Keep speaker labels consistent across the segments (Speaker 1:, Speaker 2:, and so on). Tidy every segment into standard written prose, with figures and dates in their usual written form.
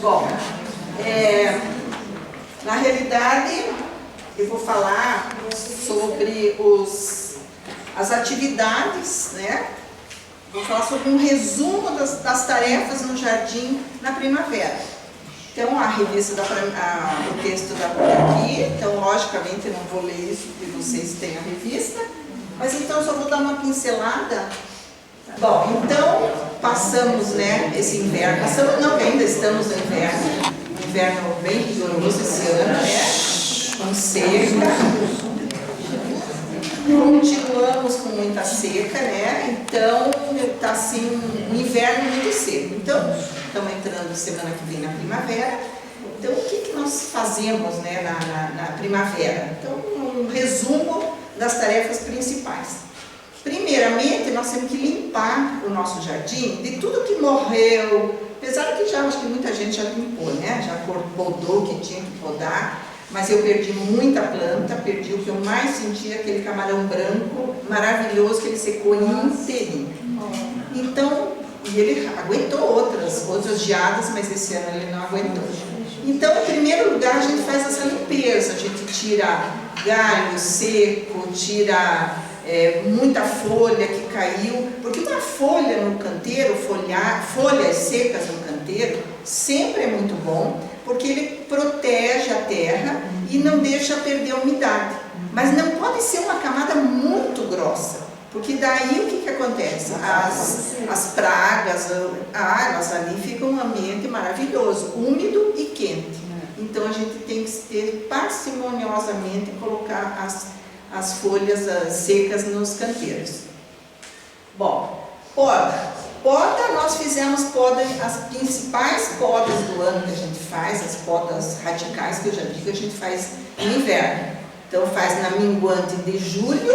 Speaker 1: Bom, na realidade, eu vou falar sobre as atividades, né? Vou falar sobre um resumo das tarefas no jardim na primavera. Então, a revista, o texto está por aqui, então, logicamente, eu não vou ler isso, porque vocês têm a revista, mas então eu só vou dar uma pincelada. Bom, então, passamos, né, esse inverno, ainda estamos no inverno, um inverno bem rigoroso esse ano, né, com seca. Continuamos com muita seca, né? Então está assim um inverno muito seco. Então estamos entrando semana que vem na primavera. Então o que nós fazemos, né, na primavera? Então um resumo das tarefas principais. Primeiramente nós temos que limpar o nosso jardim de tudo que morreu, apesar que acho que muita gente já limpou, né? Já podou o que tinha que podar. Mas eu perdi muita planta, perdi o que eu mais senti, aquele camarão branco maravilhoso que ele secou inteirinho. Então, e ele aguentou outras geadas, mas esse ano ele não aguentou. Então, em primeiro lugar, a gente faz essa limpeza, a gente tira galho seco, tira muita folha que caiu, porque uma folha no canteiro, folhas secas no canteiro, sempre é muito bom, porque ele protege a terra e não deixa perder a umidade. Mas não pode ser uma camada muito grossa, porque daí o que acontece? As pragas, elas ali ficam um ambiente maravilhoso, úmido e quente. Então a gente tem que ter parcimoniosamente colocar as folhas secas nos canteiros. Bom, poda. Poda, nós fizemos as principais podas do ano que a gente faz, as podas radicais que eu já digo, a gente faz no inverno. Então faz na minguante de julho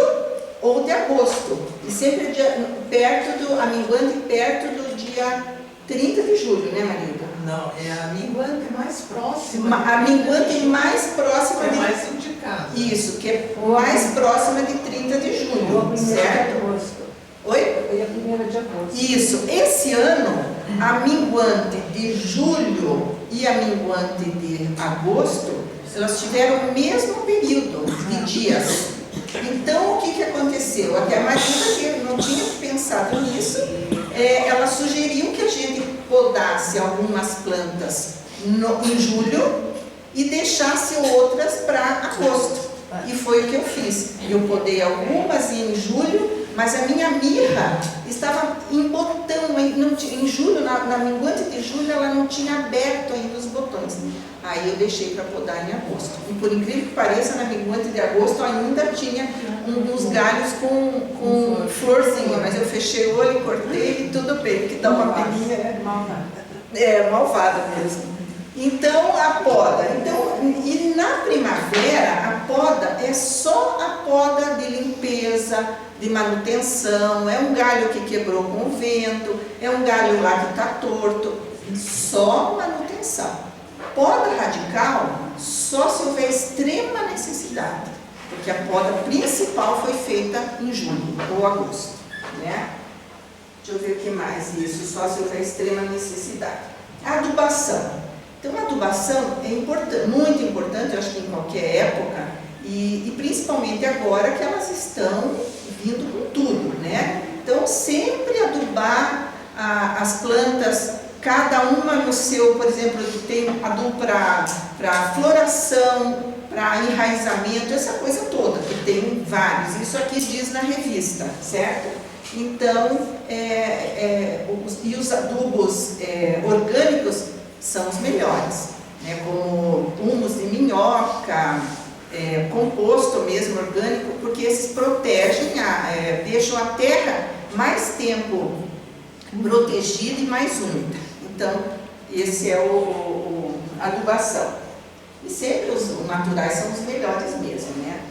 Speaker 1: ou de agosto. E sempre a minguante perto do dia 30 de julho, né, Marilda?
Speaker 2: Não, é a minguante mais próxima.
Speaker 1: A minguante mais próxima
Speaker 2: é mais indicada.
Speaker 1: Isso, que é mais próxima de 30 de julho, certo? Oi?
Speaker 3: Foi a primeira de agosto.
Speaker 1: Isso. Esse ano, a minguante de julho e a minguante de agosto, elas tiveram o mesmo período de dias. Então, o que aconteceu? Até a Marilda, que não tinha pensado nisso, ela sugeriu que a gente podasse algumas plantas em julho e deixasse outras para agosto. E foi o que eu fiz. Eu podei algumas em julho, mas a minha mirra estava em botão, em julho, na minguante de julho, ela não tinha aberto ainda os botões. Aí eu deixei para podar em agosto. E por incrível que pareça, na minguante de agosto ainda tinha uns galhos com florzinha, mas eu fechei o olho e cortei e tudo bem, porque dá uma peninha. Malvada mesmo. Então, a poda. E na primavera, a poda é só a poda de limpeza, de manutenção, é um galho que quebrou com o vento, é um galho lá que está torto, só manutenção. Poda radical, só se houver extrema necessidade, porque a poda principal foi feita em julho ou agosto, né? Deixa eu ver o que mais, isso, só se houver extrema necessidade. Adubação. Então, a adubação é importante, muito importante, eu acho que em qualquer época, e principalmente agora que elas estão vindo com tudo, né? Então, sempre adubar as plantas, cada uma no seu, por exemplo, tem adubo para floração, para enraizamento, essa coisa toda, que tem vários. Isso aqui diz na revista, certo? Então, e os adubos orgânicos são os melhores, né? Como humus de minhoca, composto mesmo orgânico, porque esses protegem, deixam a terra mais tempo protegida e mais úmida. Então, esse é a adubação. E sempre os naturais são os melhores mesmo, né?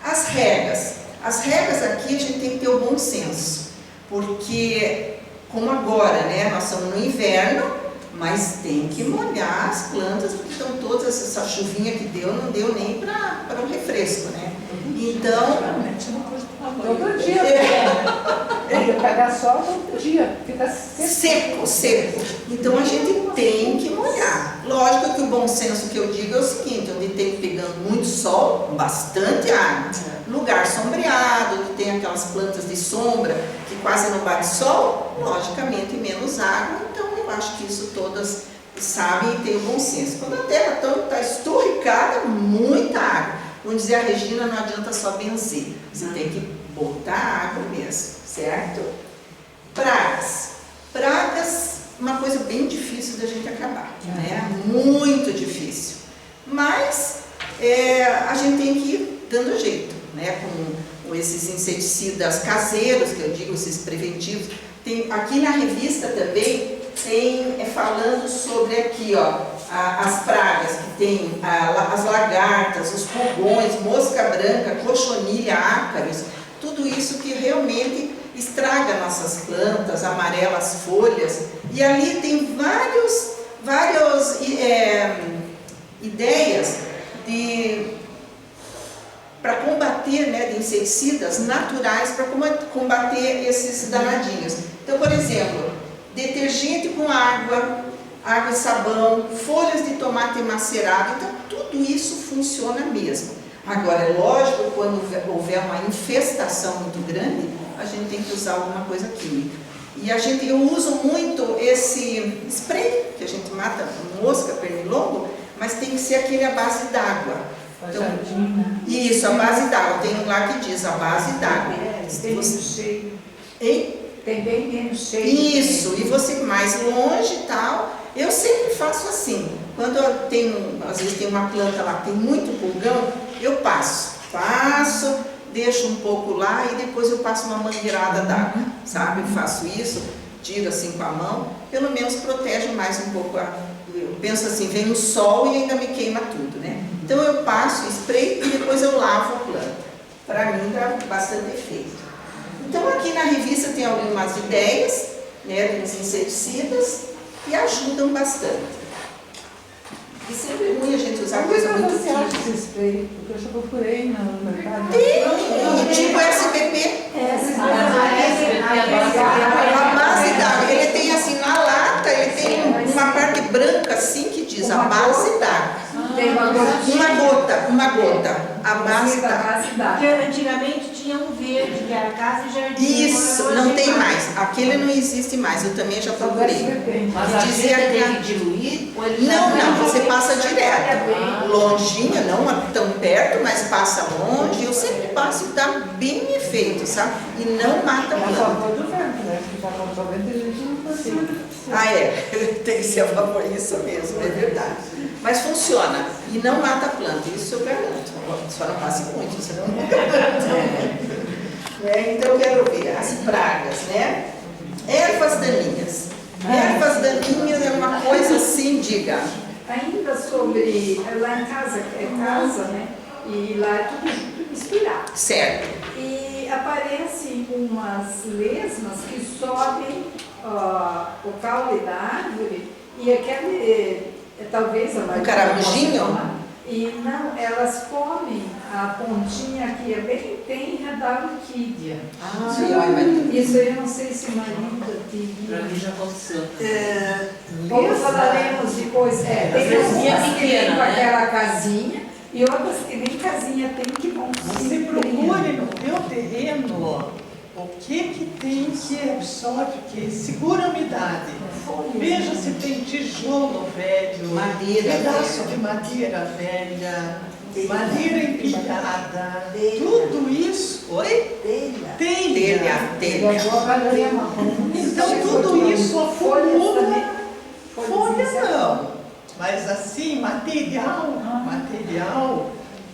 Speaker 1: As regas. As regas aqui a gente tem que ter o bom senso, porque, como agora, né, nós estamos no inverno, mas tem que molhar as plantas, porque estão todas, essa chuvinha que deu, não deu nem para um refresco, né? Então...
Speaker 3: Todo dia. Ele pegar sol todo dia, fica
Speaker 1: seco. Então a gente tem que molhar. Tá, lógico que o bom senso que eu digo é o seguinte, onde tem pegando muito sol, bastante água. Lugar sombreado, onde tem aquelas plantas de sombra que quase não bate sol, logicamente menos água. Então eu acho que isso todas sabem e têm o bom senso. Quando a terra está esturricada, muita água. Vamos dizer a Regina, não adianta só benzer, você tem que botar água mesmo, certo? Pragas. Pragas, uma coisa bem difícil da gente acabar, né? Muito difícil. Mas a gente tem que ir dando jeito, né? Com esses inseticidas caseiros, que eu digo, esses preventivos. Tem, aqui na revista também tem falando sobre aqui, ó, as pragas que tem, as lagartas, os pulgões, mosca branca, cochonilha, ácaros, tudo isso que realmente estraga nossas plantas, amarela as folhas. E ali tem várias ideias para combater, né, de inseticidas naturais para combater esses danadinhos. Então, por exemplo, detergente com água e sabão, folhas de tomate macerado, então tudo isso funciona mesmo. Agora, é lógico, quando houver uma infestação muito grande, a gente tem que usar alguma coisa química. E eu uso muito esse spray, que a gente mata mosca, pernilongo, mas tem que ser aquele à base d'água. Então, isso, a base d'água. Tem um lá que diz a base d'água.
Speaker 3: Tem menos cheio.
Speaker 1: Hein?
Speaker 3: Tem bem menos cheio.
Speaker 1: Isso, e você mais longe e tal. Eu sempre faço assim. Quando eu tenho, às vezes tem uma planta lá que tem muito pulgão, eu passo, deixo um pouco lá e depois eu passo uma mangueirada d'água, sabe? Eu faço isso, tiro assim com a mão, pelo menos protege mais um pouco. Eu penso assim, vem o sol e ainda me queima tudo, né? Então eu passo, spray e depois eu lavo a planta. Para mim dá bastante efeito. Então aqui na revista tem algumas ideias, né, dos inseticidas que ajudam bastante. E sempre é ruim a gente usar coisa muito
Speaker 3: você acha
Speaker 1: química.
Speaker 3: esse spray? Porque eu já procurei no mercado.
Speaker 1: Tem, tipo SBP. A base d'água. Ele tem assim na lata, ele tem uma parte branca assim que diz a base d'água.
Speaker 3: Tem uma
Speaker 1: gota. A base d'água.
Speaker 4: Porque antigamente tinha um verde, que era casa e jardim.
Speaker 1: Isso, não tem mais. Aquele não existe mais, eu também já procurei.
Speaker 2: Mas a
Speaker 1: Dizia
Speaker 2: gente tem
Speaker 1: que-
Speaker 2: que diluir? Ou ele já
Speaker 1: Não,
Speaker 2: vai-
Speaker 1: você passa direto. Longinho, não tão perto, mas passa longe. Eu sempre passo e dá bem efeito, sabe? E não mata
Speaker 3: É a
Speaker 1: planta.
Speaker 3: favor do vento, né? Porque já contra o vento a gente não precisa.
Speaker 1: Ah, tem que ser a favor, isso mesmo, é verdade. Mas funciona e não mata a planta, isso eu garanto. Só não passe muito, senão não garante. Então eu quero ver as pragas, né? Ervas daninhas. Ervas daninhas é uma coisa assim, diga.
Speaker 5: Ainda sobre, lá em casa, é casa, né? E lá é tudo misturado.
Speaker 1: Certo.
Speaker 5: E aparecem umas lesmas que sobem o caule da árvore e aquele, talvez a
Speaker 1: Um caramujinho?
Speaker 5: E não, elas comem a pontinha que é bem tenra da orquídea. Isso aí eu não sei se Marinda
Speaker 2: Pra
Speaker 5: tem.
Speaker 2: mim já aconteceu.
Speaker 5: Como falaremos depois, tem
Speaker 2: casinha
Speaker 5: algumas que vêm
Speaker 2: pequena,
Speaker 5: com
Speaker 2: né?
Speaker 5: aquela casinha e outras que nem casinha tem que vão
Speaker 6: Você
Speaker 5: se
Speaker 6: procure no teu terreno o que tem que absorve, que segura a umidade. Veja se tem tijolo velho,
Speaker 1: Madeira
Speaker 6: pedaço
Speaker 1: velha.
Speaker 6: de madeira velha, madeira empilhada, tudo isso. Oi? Telha.
Speaker 1: Telha.
Speaker 6: Então tudo isso acumula. Folha
Speaker 5: Folha
Speaker 6: não, mas assim, material,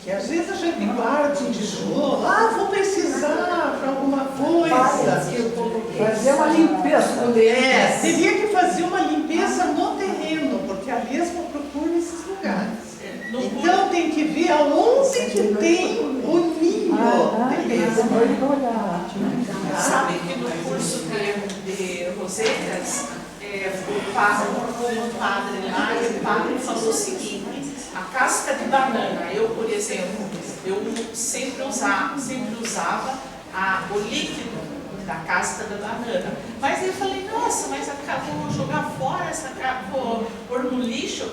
Speaker 6: que às vezes a gente guarda um tijolo, vou precisar para alguma coisa.
Speaker 3: Fazer uma limpeza do dentro.
Speaker 6: Teria que fazer uma limpeza no terreno, porque a lesma procura esses lugares. Então tem que ver aonde que tem o ninho de lesma.
Speaker 2: Sabe que no curso de Roseiras, um padre lá, e o padre falou o seguinte: a casca de banana, eu, por exemplo, eu sempre usava o líquido da casca da banana. Mas eu falei, nossa, mas vou jogar fora vou pôr no lixo.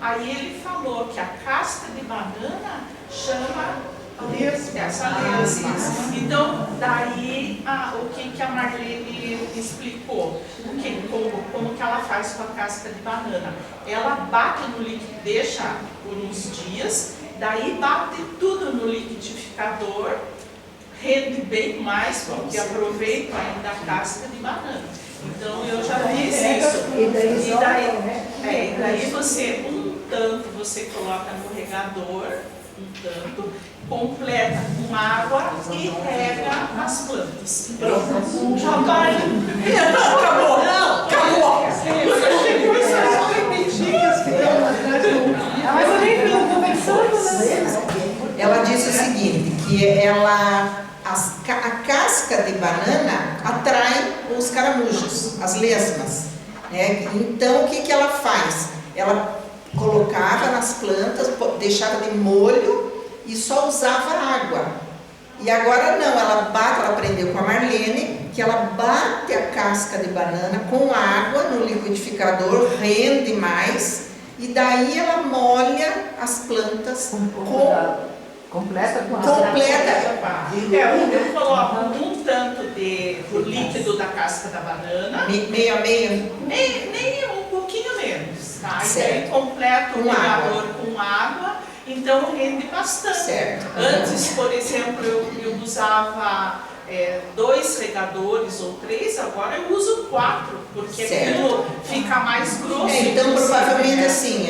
Speaker 2: Aí ele falou que a casca de banana chama essa lesma. Então, daí, o que a Marlene explicou? Como que ela faz com a casca de banana? Ela bate no líquido, deixa por uns dias, daí bate tudo no liquidificador, rende bem mais, porque aproveita ainda a casca de banana. Então, eu já fiz isso. E daí você, um tanto, você coloca no regador, um tanto, completa com água e rega as plantas. Pronto. Já vai. Não, acabou. Não, acabou.
Speaker 6: Eu achei que só repetir que as crianças mas eu nem estou pensando, né?
Speaker 1: Ela disse o seguinte, que a casca de banana atrai os caramujos, as lesmas, né? Então, o que ela faz? Ela colocava nas plantas, deixava de molho e só usava água. E agora não, ela aprendeu com a Marlene, que ela bate a casca de banana com água no liquidificador, rende mais, e daí ela molha as plantas
Speaker 3: Completa com
Speaker 2: eu coloco um tanto do líquido da casca da banana.
Speaker 1: Meio a meio?
Speaker 2: Nem um pouquinho menos, tá? E
Speaker 1: Certo.
Speaker 2: daí completo o regador com água, então rende bastante.
Speaker 1: Certo.
Speaker 2: Antes, por exemplo, eu usava 2 regadores ou 3, agora eu uso 4, porque aquilo fica mais grosso.
Speaker 1: Então, provavelmente assim,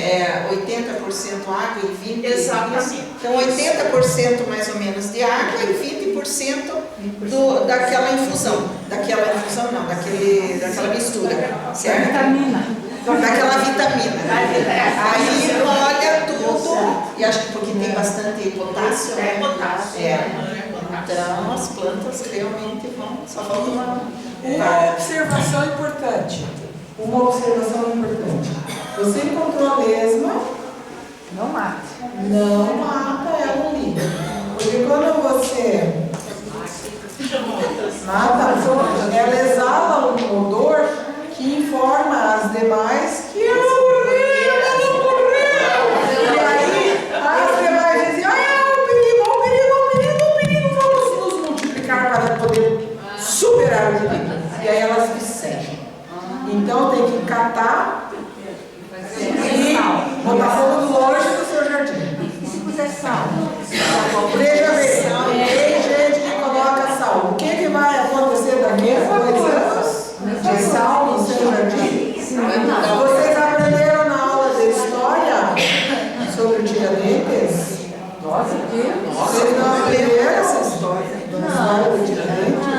Speaker 1: 80% água e 20%.
Speaker 2: Exatamente.
Speaker 1: Então, 80% mais ou menos de água e 20% daquela infusão. Daquela mistura. Certo? Daquela vitamina. Aí molha tudo. E acho que porque tem bastante potássio. Então, as plantas realmente vão. Só falta
Speaker 3: Uma observação importante. Você encontrou a lesma,
Speaker 5: Não mata.
Speaker 3: não mata ela ali. Porque quando você mata, ela exala um odor que informa as demais que ela morreu, ela morreu. E aí as demais dizem, o perigo, vamos nos multiplicar para poder superar o perigo. E aí elas vicejam. Então tem que catar e botar fogo longe do seu jardim.
Speaker 4: E se puser sal?
Speaker 3: Veja bem, tem gente que coloca sal. O que vai acontecer daqui a 2 anos de sal no seu jardim? Vocês aprenderam na aula de história sobre o Tiradentes?
Speaker 5: Nossa,
Speaker 3: Vocês não aprenderam essa história do Tiradentes?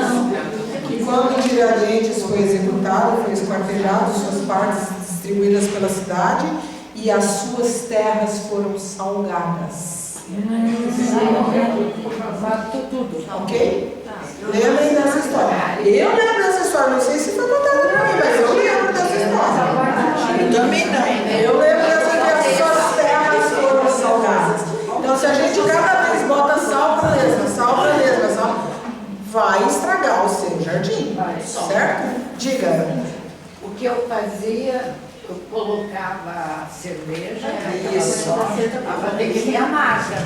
Speaker 3: Que quando o Tiradentes foi executado, foi esquartejado, suas partes distribuídas pela cidade e as suas terras foram salgadas. Ok? Lembrem dessa história. Eu lembro dessa história, não sei se foi contada pra mim, mas eu lembro dessa história.
Speaker 1: Eu também não.
Speaker 3: Eu lembro dessa que as suas terras foram salgadas. Então, se a gente cada vez bota sal para lesma, vai estragar o seu jardim. Certo? Diga.
Speaker 5: O que eu fazia, eu colocava cerveja,
Speaker 1: Isso.
Speaker 5: para ter que me amarga.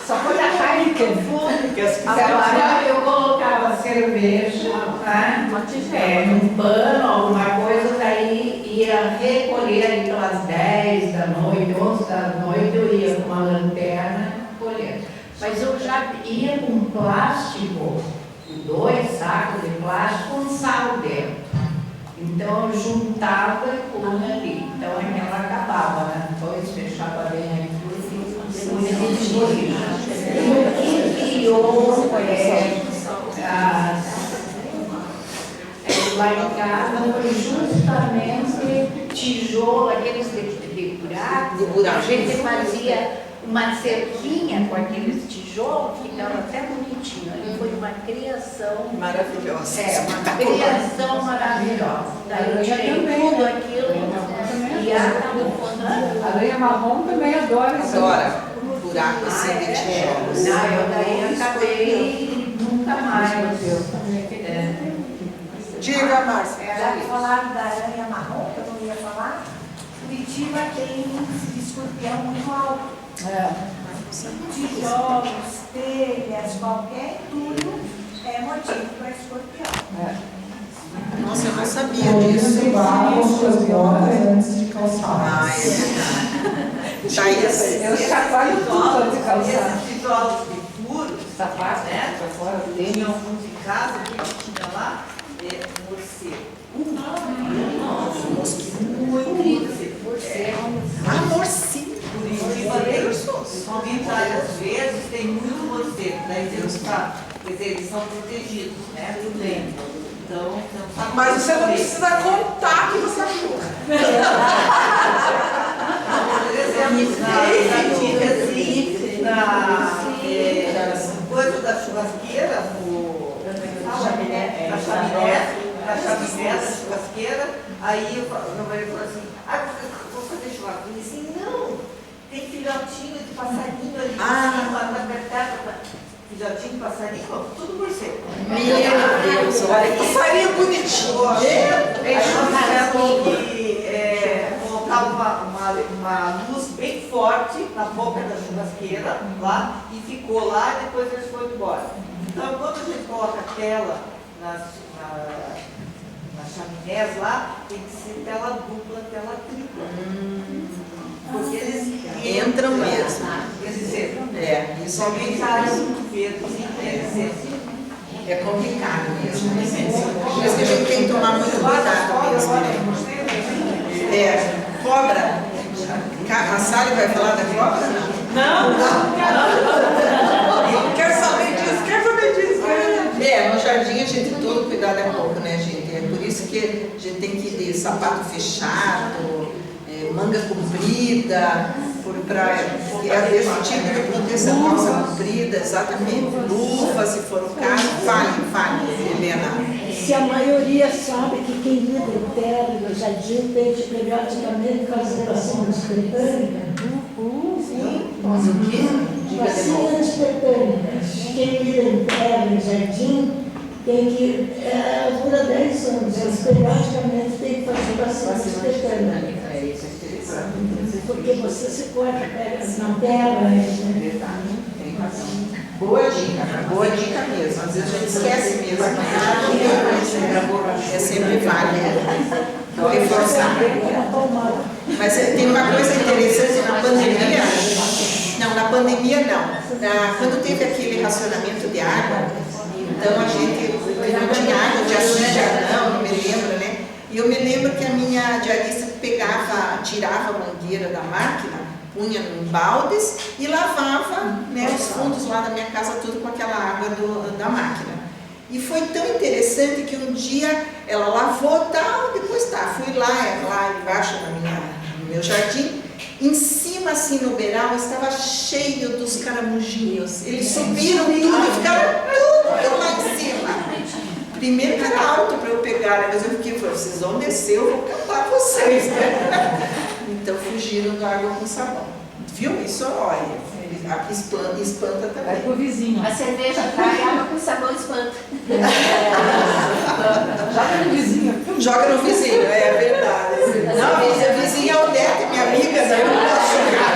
Speaker 5: Só quando a Heineken. Agora eu colocava cerveja, né? Num pano, alguma coisa, daí ia recolher ali pelas 10 da noite, 11 da noite, eu ia com uma lanterna colher. Mas eu já ia com plástico, 2 sacos de plástico com sal dentro. Então eu juntava e punha ali. Então ela acabava, né? Depois fechava bem aqui. E o que criou lá em casa foi justamente tijolo, aqueles de buraco. A gente fazia uma cerquinha com aqueles tijolos, ficava até bonitinho. Ali foi uma criação
Speaker 1: Maravilhosa.
Speaker 5: uma criação maravilhosa. Daí eu tirei tudo aquilo e acabou.
Speaker 3: A lenha marrom também adora isso.
Speaker 1: Agora, buraco assim de tijolos.
Speaker 5: Eu daí acabei e nunca mais.
Speaker 3: Diga, Márcia.
Speaker 4: Já falaram da aranha marrom, que eu não ia falar? Curitiba tem índice de escorpião muito alto.
Speaker 3: É.
Speaker 4: Tijolos, telhas, qualquer tudo é motivo para escorpião.
Speaker 1: Nossa, eu não sabia
Speaker 3: Por
Speaker 1: disso.
Speaker 3: isso, barro as suas botas antes de calçar.
Speaker 1: Ah, é verdade. Thaís,
Speaker 5: Eu chacoalho tudo antes de calçar.
Speaker 7: Esses tijolos de furos,
Speaker 5: Sapato,
Speaker 7: né?
Speaker 5: pra fora, tênis.
Speaker 7: Tinha alguns em casa, o que tinha lá? Morcego. Muito morcego.
Speaker 1: ah, morcego.
Speaker 7: Curitiba, principalmente às vezes, tem muito morcego. Daí Deus está, quer dizer, eles são protegidos, né? Tudo bem. Então, não sabe.
Speaker 3: Mas você não precisa contar que você achou.
Speaker 7: Por exemplo, na dica assim, na coisa da churrasqueira, da chaminé da churrasqueira, aí meu marido falou assim, vou fazer churrasco. Eu disse assim, não, tem filhotinho de passarinho ali em cima, tá apertado. Filhotinho de passarinho, tudo morcego.
Speaker 1: Meu Deus, olha que
Speaker 3: Passarinho bonitinho.
Speaker 7: Colocava uma luz bem forte na boca da churrasqueira lá e ficou lá e depois eles foram embora. Então, quando a gente coloca tela nas chaminés lá, tem que ser tela dupla, tela tripla. Porque eles
Speaker 1: entram mesmo.
Speaker 7: Quer dizer,
Speaker 1: Isso
Speaker 7: somente a área muito verde, quer dizer,
Speaker 1: é complicado mesmo. Por isso que a gente tem que tomar muito cuidado mesmo, né? Cobra. A Sally vai falar da cobra? Não.
Speaker 3: Quero saber disso.
Speaker 1: No jardim a gente todo cuidado é pouco, né, gente? É por isso que a gente tem que ir de sapato fechado, manga comprida, é desse tipo de proteção, calça comprida, exatamente, luva, se for o caso. Fale, Helena.
Speaker 8: Se a maioria sabe que quem vive em terra no jardim tem que periodicamente fazer vacina antitetânica.
Speaker 1: Sim, mas o quê?
Speaker 8: Vacina antitetânica. Quem vive em terra no jardim tem que, dura 10 anos, eles periodicamente têm que fazer vacina antitetânica. Porque você se corta, pega na terra, né?
Speaker 1: Boa dica mesmo. Às vezes a gente esquece mesmo, mas é sempre válido reforçar. Mas tem uma coisa interessante na pandemia. Não, na pandemia não. Quando teve aquele racionamento de água, então a gente não tinha água de açúcar, não me lembro, né? E eu me lembro que a minha diarista tirava a mangueira da máquina, punha em baldes e lavava, né, os fundos lá da minha casa tudo com aquela água da máquina. E foi tão interessante que um dia ela lavou tal, depois fui lá embaixo no meu jardim, em cima assim no beiral estava cheio dos caramujinhos. Eles subiram tudo e ficaram tudo lá em cima. Primeiro que era alto para eu pegar, mas eu falei, vocês vão descer, eu vou catar vocês, né? Então fugiram da água com sabão. Viu? Isso, olha, espanta também.
Speaker 5: Vai pro vizinho.
Speaker 4: A cerveja trai, água com sabão espanta.
Speaker 5: Joga no vizinho.
Speaker 1: Joga no vizinho, é verdade. Não, a vizinha é Odete, minha amiga, daí eu não posso jogar.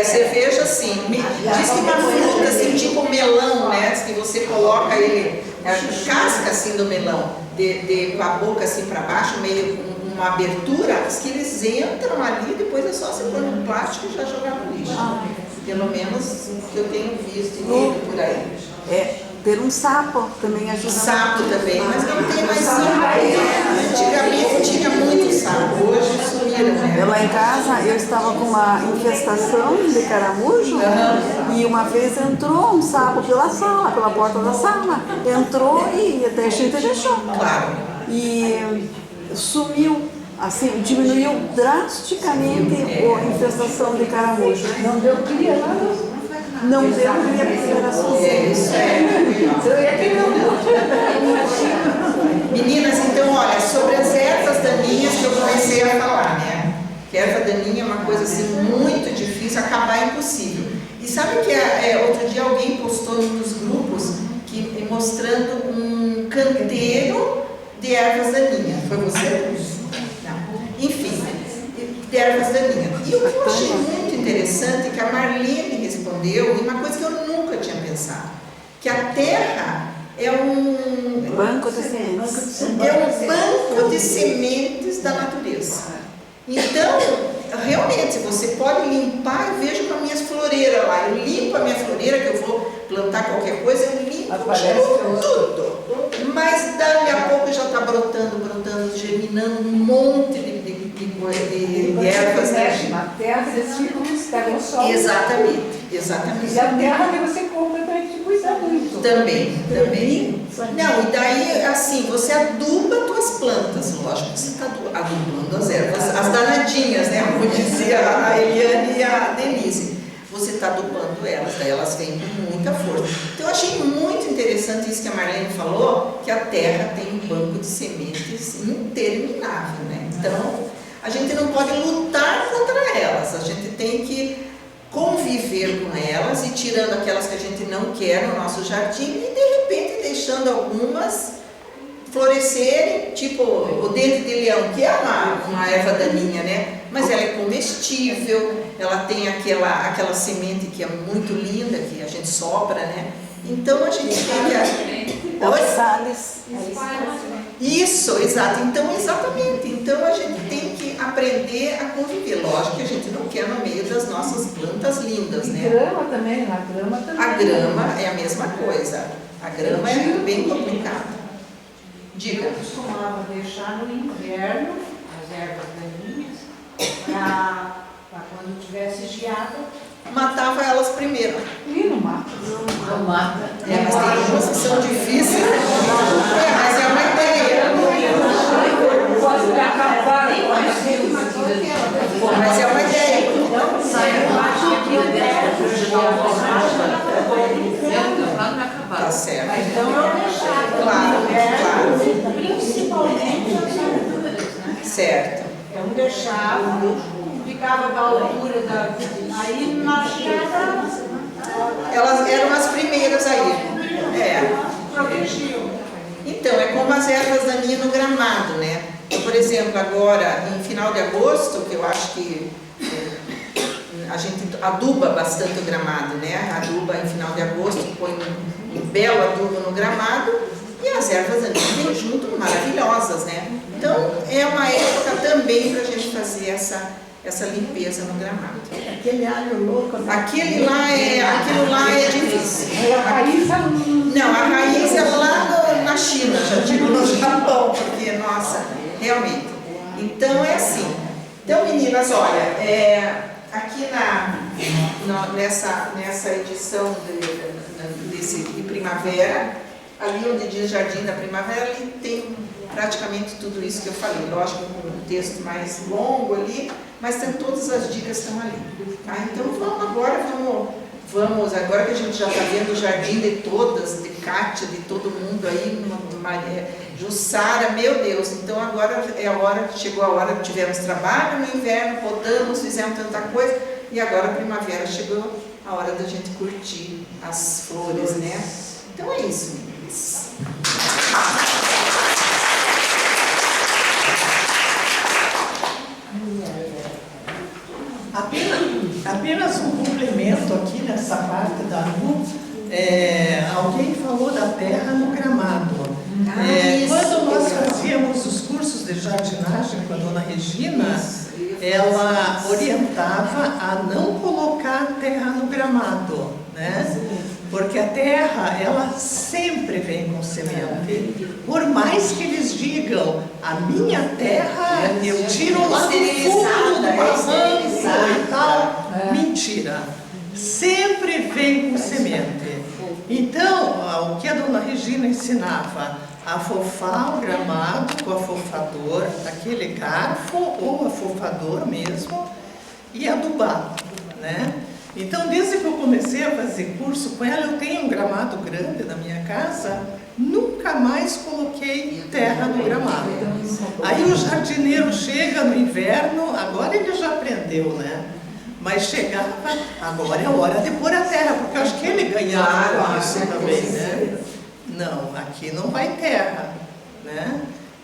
Speaker 1: Cerveja sim. Diz que uma fruta assim, tipo melão, né? Diz que você coloca ele, a casca assim do melão, com a boca assim para baixo, meio com uma abertura, diz que eles entram ali, depois é só você pôr no plástico e já jogar no lixo. Pelo menos que eu tenho visto e lido por aí.
Speaker 9: Ter um sapo também ajuda.
Speaker 1: Sapo também, mas não tem mais sapo. Antigamente tinha muito sapo, hoje sumiram, né?
Speaker 9: Lá em casa eu estava com uma infestação de caramujo e uma vez entrou um sapo pela sala, pela porta da sala. Entrou e até a gente deixou.
Speaker 1: Claro.
Speaker 9: E sumiu, assim, diminuiu drasticamente a infestação de caramujo.
Speaker 8: Não deu cria lá.
Speaker 9: Não deu cria porque era sozinho.
Speaker 1: Isso Meninas, então, olha, sobre as ervas daninhas que eu comecei a falar, né? Que erva daninha é uma coisa assim muito difícil, acabar é impossível. E sabe que outro dia alguém postou em um dos grupos mostrando um canteiro de ervas daninhas. Foi você? ervas daninhas. E o que eu achei muito interessante é que a Marlene respondeu, e uma coisa que eu nunca tinha pensado, que a terra é um
Speaker 9: Banco de sementes.
Speaker 1: banco de sementes da natureza. Então, realmente, você pode limpar, eu vejo com as minhas floreiras lá, eu limpo a minha floreira, que eu vou plantar qualquer coisa, eu limpo, tiro tudo. Mas dali a pouco já está brotando, germinando um monte de ervas.
Speaker 5: Na terra, eles ficam pegam sol.
Speaker 1: Exatamente.
Speaker 5: E a terra que você compra para te cuidar muito.
Speaker 1: Também. Não, e daí, assim, você aduba as tuas plantas. Lógico que você está adubando as ervas, as danadinhas, né? Como dizia a Eliane e a Denise. Você está adubando elas, daí elas vêm com muita força. Então, eu achei muito interessante isso que a Marlene falou, que a terra tem um banco de sementes interminável, né? Então, a gente não pode lutar contra elas, a gente tem que conviver com elas e tirando aquelas que a gente não quer no nosso jardim e de repente deixando algumas florescerem, tipo o dente de leão, que é uma erva daninha, né? Mas ela é comestível, ela tem aquela semente que é muito linda, que a gente sopra, né? Então a gente tem que...
Speaker 9: Oxalis.
Speaker 1: Isso, exato. Então, exatamente. Então a gente tem que aprender a conviver. Lógico que a gente não quer no meio das nossas plantas lindas, né?
Speaker 5: A grama também.
Speaker 1: A grama é a mesma coisa. A grama é bem complicada. Diga.
Speaker 4: Eu costumava deixar no inverno as ervas daninhas para quando tivesse geada.
Speaker 1: Matava elas primeiro.
Speaker 5: E não mata.
Speaker 4: Não mata.
Speaker 1: Mas tem umas que são difíceis. Mas é uma ideia.
Speaker 5: Pode acabar.
Speaker 1: Mas é uma ideia. Tá certo.
Speaker 4: Então eu deixava.
Speaker 1: Claro.
Speaker 4: Principalmente as verduras, né?
Speaker 1: Certo.
Speaker 4: Eu deixava, ficava da altura da. Aí na chegada.
Speaker 1: Elas eram as primeiras aí.
Speaker 4: Protegiam.
Speaker 1: Então, é como as ervas daninhas no gramado, né? Por exemplo, agora, em final de agosto, que eu acho que a gente aduba bastante o gramado, né? Aduba em final de agosto, põe um belo adubo no gramado e as ervas daninhas vêm junto, maravilhosas, né? Então, é uma época também para a gente fazer essa limpeza no gramado.
Speaker 8: Aquele alho louco.
Speaker 1: Aquilo lá é difícil.
Speaker 5: A raiz
Speaker 1: Não, a raiz é lá na China, já digo no Japão, porque, nossa, realmente. Então é assim. Então, meninas, olha, aqui nessa edição de primavera, ali onde diz Jardim da Primavera, ali tem praticamente tudo isso que eu falei. Lógico, com um texto mais longo ali, mas tem todas as dicas estão ali. Tá? Então vamos agora que a gente já está vendo o jardim de todas, de Kátia, de todo mundo aí, Jussara, meu Deus, então agora chegou a hora, tivemos trabalho no inverno, podamos, fizemos tanta coisa, e agora a primavera chegou a hora da gente curtir as flores, né? Então é isso, meninas.
Speaker 6: Apenas um complemento aqui nessa parte da Lu. Alguém falou da terra no gramado. Quando nós fazíamos os cursos de jardinagem com a dona Regina, ela orientava a não colocar terra no gramado, né? Porque a terra, ela sempre vem com semente. Por mais que eles digam, a minha terra eu tiro lá do fundo do barranco e tal. Mentira. Sempre vem com semente. Então, o que a dona Regina ensinava? Afofar o gramado com afofador, aquele garfo ou afofador mesmo, e adubar, né? Então, desde que eu comecei a fazer curso com ela, eu tenho um gramado grande na minha casa, nunca mais coloquei terra no gramado. Aí o jardineiro chega no inverno, agora ele já aprendeu, né? Mas chegava, agora é hora de pôr a terra, porque eu acho que ele ganhava isso também, né? Não, aqui não vai terra, né?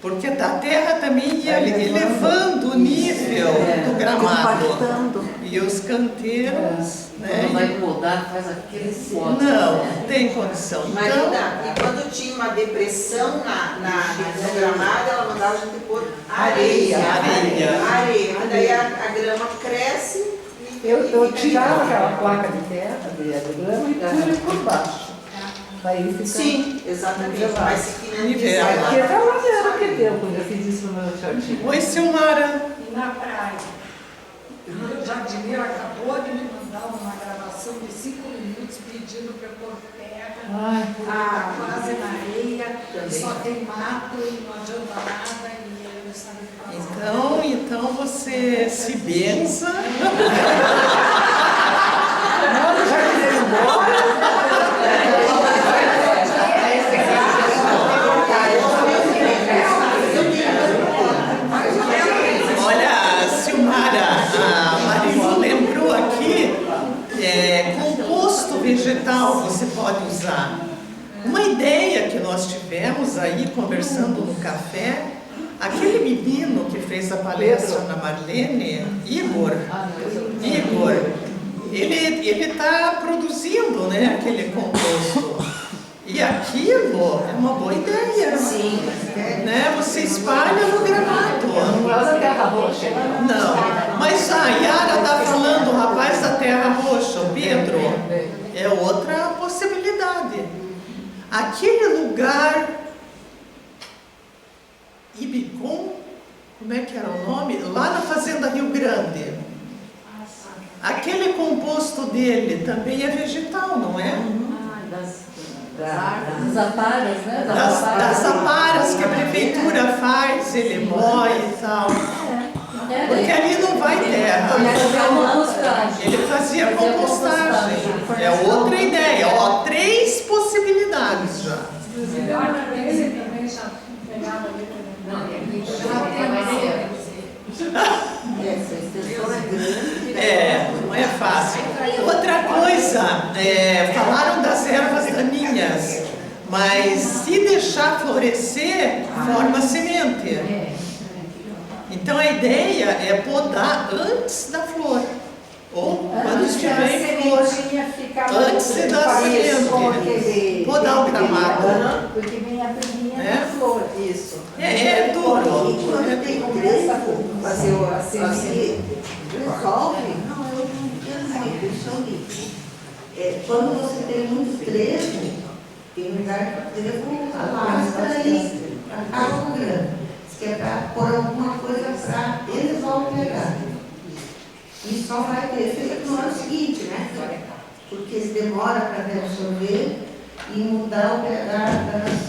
Speaker 6: Porque a terra também ia elevando o nível do gramado.
Speaker 9: Impactando.
Speaker 6: E os canteiros, né?
Speaker 10: Não vai mudar, faz aquele foto.
Speaker 6: Não tem condição. Então,
Speaker 1: Marina, e quando tinha uma depressão no gramado, ela mandava a gente pôr areia. Areia. E daí a grama cresce.
Speaker 5: Eu tirava aquela placa de terra, de grama, e punha por baixo. Aí fica...
Speaker 1: Sim, exatamente. Mas se
Speaker 6: nivela.
Speaker 5: Aqui é trabalhando que deu quando eu fiz isso no meu jardim.
Speaker 6: Oi, Silmara.
Speaker 11: E na praia, o jardineiro acabou de me mandar uma gravação de 5 minutos pedindo para eu pôr terra, quase na areia, só tem mato e não adianta nada e eu não sabia fazer.
Speaker 6: Então você se benza.
Speaker 5: Manda o jardineiro embora.
Speaker 6: Olha, Silmara, a Marilu lembrou aqui, composto vegetal você pode usar. Uma ideia que nós tivemos aí conversando no café, aquele menino que fez a palestra na Marlene, Igor, ele está produzindo, né, aquele composto. E aquilo é uma boa ideia.
Speaker 1: Sim.
Speaker 6: Né? Você espalha no gramado.
Speaker 5: Não usa terra roxa.
Speaker 6: Não, mas a Yara está falando, o rapaz da terra roxa, o Pedro, é outra possibilidade. Aquele lugar, Ibicum, como é que era o nome? Lá na Fazenda Rio Grande. Aquele composto dele também é vegetal, não é?
Speaker 5: Das aparas, né?
Speaker 6: Das aparas que a prefeitura faz, ele moe e tal. Porque ali não vai terra. Ele fazia compostagem. É outra ideia. Ó, 3 possibilidades já.
Speaker 11: Inclusive, a Marlene também já pegava ali também. Já tem mais.
Speaker 6: Não é fácil. Outra coisa, falaram das ervas daninhas, mas se deixar florescer, forma semente. Então a ideia é podar antes da flor, ou quando estiver em flor, antes de dar semente, podar o gramado.
Speaker 4: Porque vem a priminha da flor, isso.
Speaker 6: É duro.
Speaker 8: E quando tem trevo, fazer assim, resolve. Não, eu não li. Quando você tem muito trevo, tem lugar que trevo arrasta e arrasta. Que é para pôr alguma coisa para eles vão pegar. E só vai ter efeito no ano seguinte, né? Porque eles demoram para absorver e mudar o pH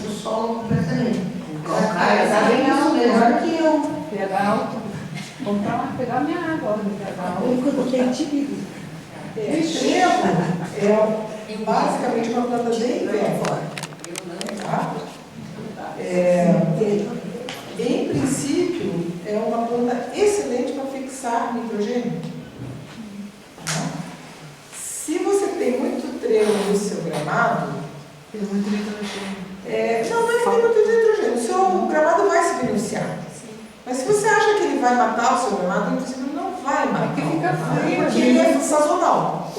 Speaker 8: do solo completamente. Está bem alto, melhor que eu.
Speaker 5: pH alto. Pegar minha água no pH alto.
Speaker 8: Quando tem típico.
Speaker 3: Trevo é basicamente uma planta de inverno. Tá? Em princípio, é uma planta excelente para fixar nitrogênio. Se você tem muito trevo no seu gramado,
Speaker 5: Tem muito nitrogênio.
Speaker 3: não é que tem muito nitrogênio, o seu gramado vai se beneficiar. Mas se você acha que ele vai matar o seu gramado, em princípio não vai matar.
Speaker 5: Porque fica frio.
Speaker 3: Porque ele é sazonal.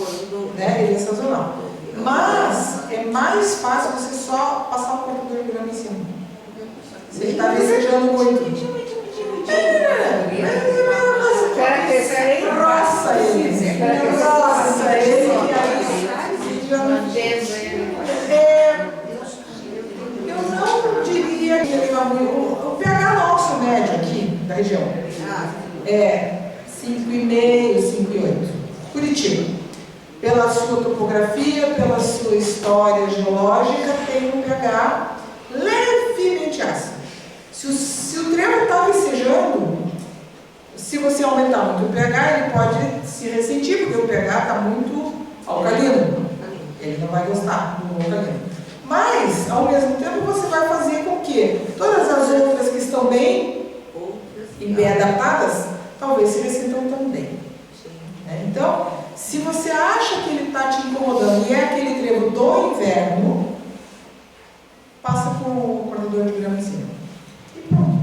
Speaker 3: Né? Ele é sazonal. Mas é mais fácil você só passar o cortador de grama em cima. Se ele está desejando muito.
Speaker 5: Espera crescer.
Speaker 3: Roça ele. Roça ele. Eu não diria que ele vai muito. O pH nosso médio aqui, da região, é 5,5, 5,8. Curitiba. Pela sua topografia, pela sua história geológica, tem um pH levemente ácido. Se o trevo está vicejando, se você aumentar muito o pH, ele pode se ressentir, porque o pH está muito alcalino. Ele não vai gostar do alcalino. Mas, ao mesmo tempo, você vai fazer com que todas as outras que estão bem e bem adaptadas, talvez se ressentam também. Então, se você acha que ele está te incomodando e é aquele trevo do inverno, passa com o cortador de grama em cima. E pronto.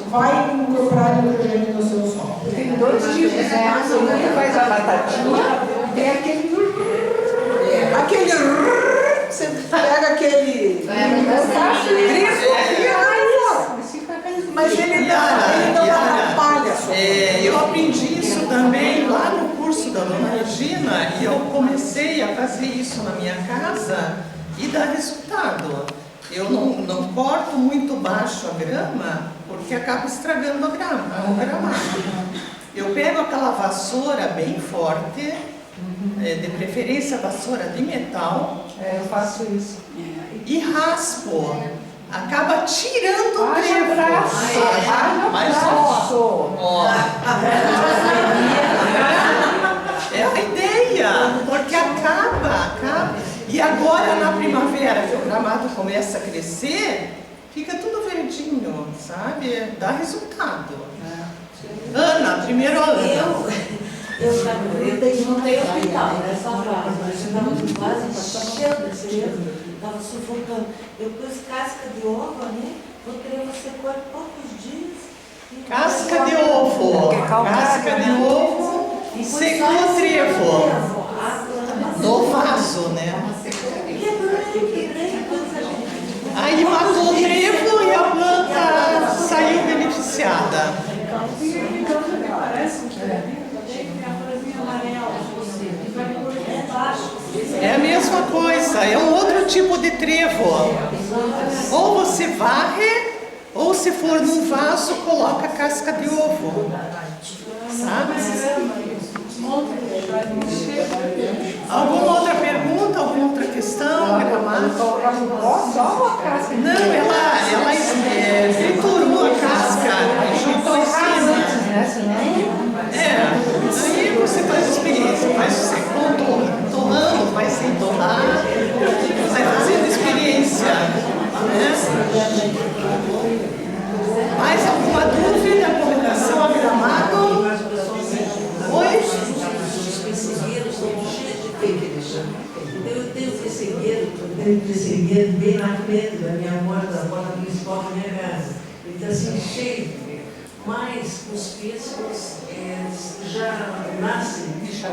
Speaker 3: vai incorporar nitrogênio no seu solo.
Speaker 5: Tem dois tipos, né? Um faz a batatinha, tem aquele...
Speaker 3: Você pega aquele... Mas ele não atrapalha a sua
Speaker 6: eu aprendi isso também lá no curso da Dona Regina e eu comecei a fazer isso na minha casa e dá resultado. Eu não corto muito baixo a grama porque acaba estragando o gramado. Eu pego aquela vassoura bem forte, de preferência vassoura de metal.
Speaker 5: Eu faço isso.
Speaker 6: E raspo. Acaba tirando o trevo. Mas ó, é a ideia, porque acaba. E agora na primavera, que o gramado começa a crescer, fica tudo verdinho, sabe? Dá resultado. Ana, primeiro Ana.
Speaker 8: Eu não tenho hospital, né? Só mas eu estava quase cheio de cedo, estava sufocando. Eu pus casca de ovo, né? Vou querer você por poucos dias.
Speaker 6: Casca de ovo. Casca de ovo e secou o trevo. No vaso, né? Aí matou o trevo e a planta saiu beneficiada. É a mesma coisa, é um outro tipo de trevo. Ou você varre, ou se for num vaso, coloca casca de ovo. Sabe? Alguma outra pergunta, alguma outra questão?
Speaker 5: Só a casca?
Speaker 6: Não, ela triturou a casca e juntou em cima. Aí você faz experiência, faz você torrando, vai sem torrar, vai fazendo experiência. Mais alguma dúvida com relação ao gramado? Oi?
Speaker 8: Os pessegueiros são cheios de pequenos. Eu tenho pessegueiro bem na frente da minha porta principal da minha casa. Ele está assim cheio. Mas os pêssegos já nascem bicho.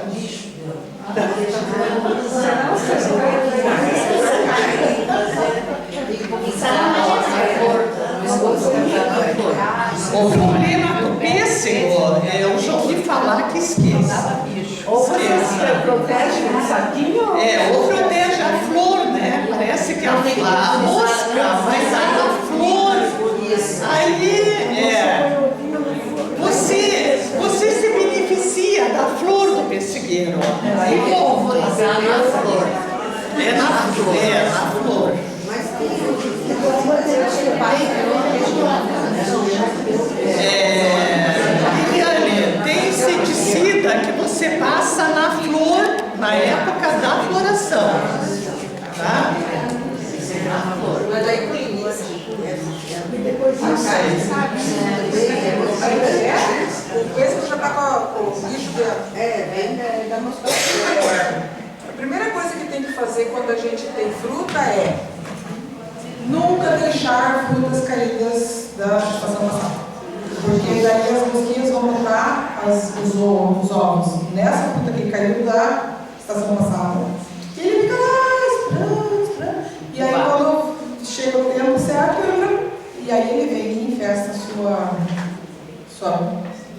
Speaker 6: O problema do pêssego, eu já ouvi falar que esqueça.
Speaker 5: Ou você protege um saquinho?
Speaker 6: Ou protege a flor, né? Parece que a mosca vai dar na flor. Aí, você se beneficia da flor do pessegueiro. E ponto.
Speaker 10: Na flor.
Speaker 6: Na flor. Liliane, tem inseticida que você passa na flor, na época da floração. Tá?
Speaker 1: Mas aí por início.
Speaker 3: O pêssego já está com o bicho vem da mosca. A primeira coisa que tem que fazer quando a gente tem fruta é nunca deixar frutas caídas da estação passada. Porque daí as mosquinhas vão botar os ovos nessa fruta que caiu da estação passada. E ele fica lá esperando. E aí quando chega o tempo certo, e aí ele vem e infesta a sua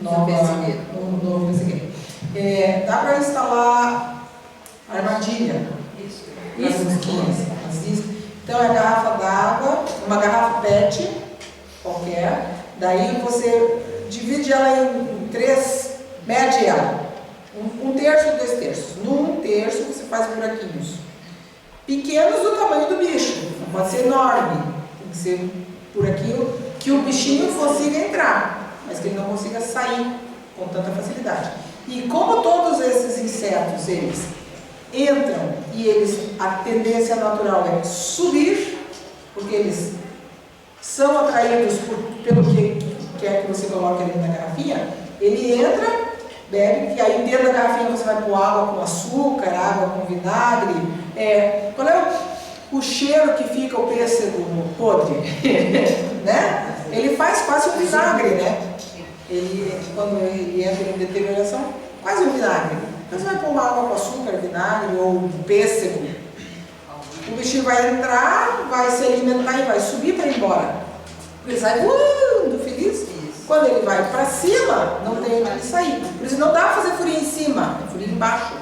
Speaker 3: nova novo pessegueiro. Dá para instalar armadilha para as mosquinhas. Então é a garrafa d'água, uma garrafa PET qualquer, daí você divide ela em 3, mede ela, um terço ou 2 terços. Num terço você faz buraquinhos pequenos do tamanho do bicho, não pode ser enorme, tem que ser buraquinho que o bichinho consiga entrar, mas que ele não consiga sair com tanta facilidade. E como todos esses insetos, eles entram e a tendência natural é subir, porque eles são atraídos pelo que quer que você coloque ali na garrafinha, ele entra, bebe, e aí dentro da garrafinha você vai pôr água com açúcar, água com vinagre. Qual é o cheiro que fica o pêssego podre? Né? Ele faz quase um vinagre, né? Quando ele entra em deterioração, quase um vinagre. Então você vai pôr uma água com açúcar, vinagre ou um pêssego. O bichinho vai entrar, vai se alimentar e vai subir para ir embora. Ele sai voando, feliz. Quando ele vai para cima, não tem onde ele sair. Por isso não dá para fazer furinha em cima, é furinha embaixo.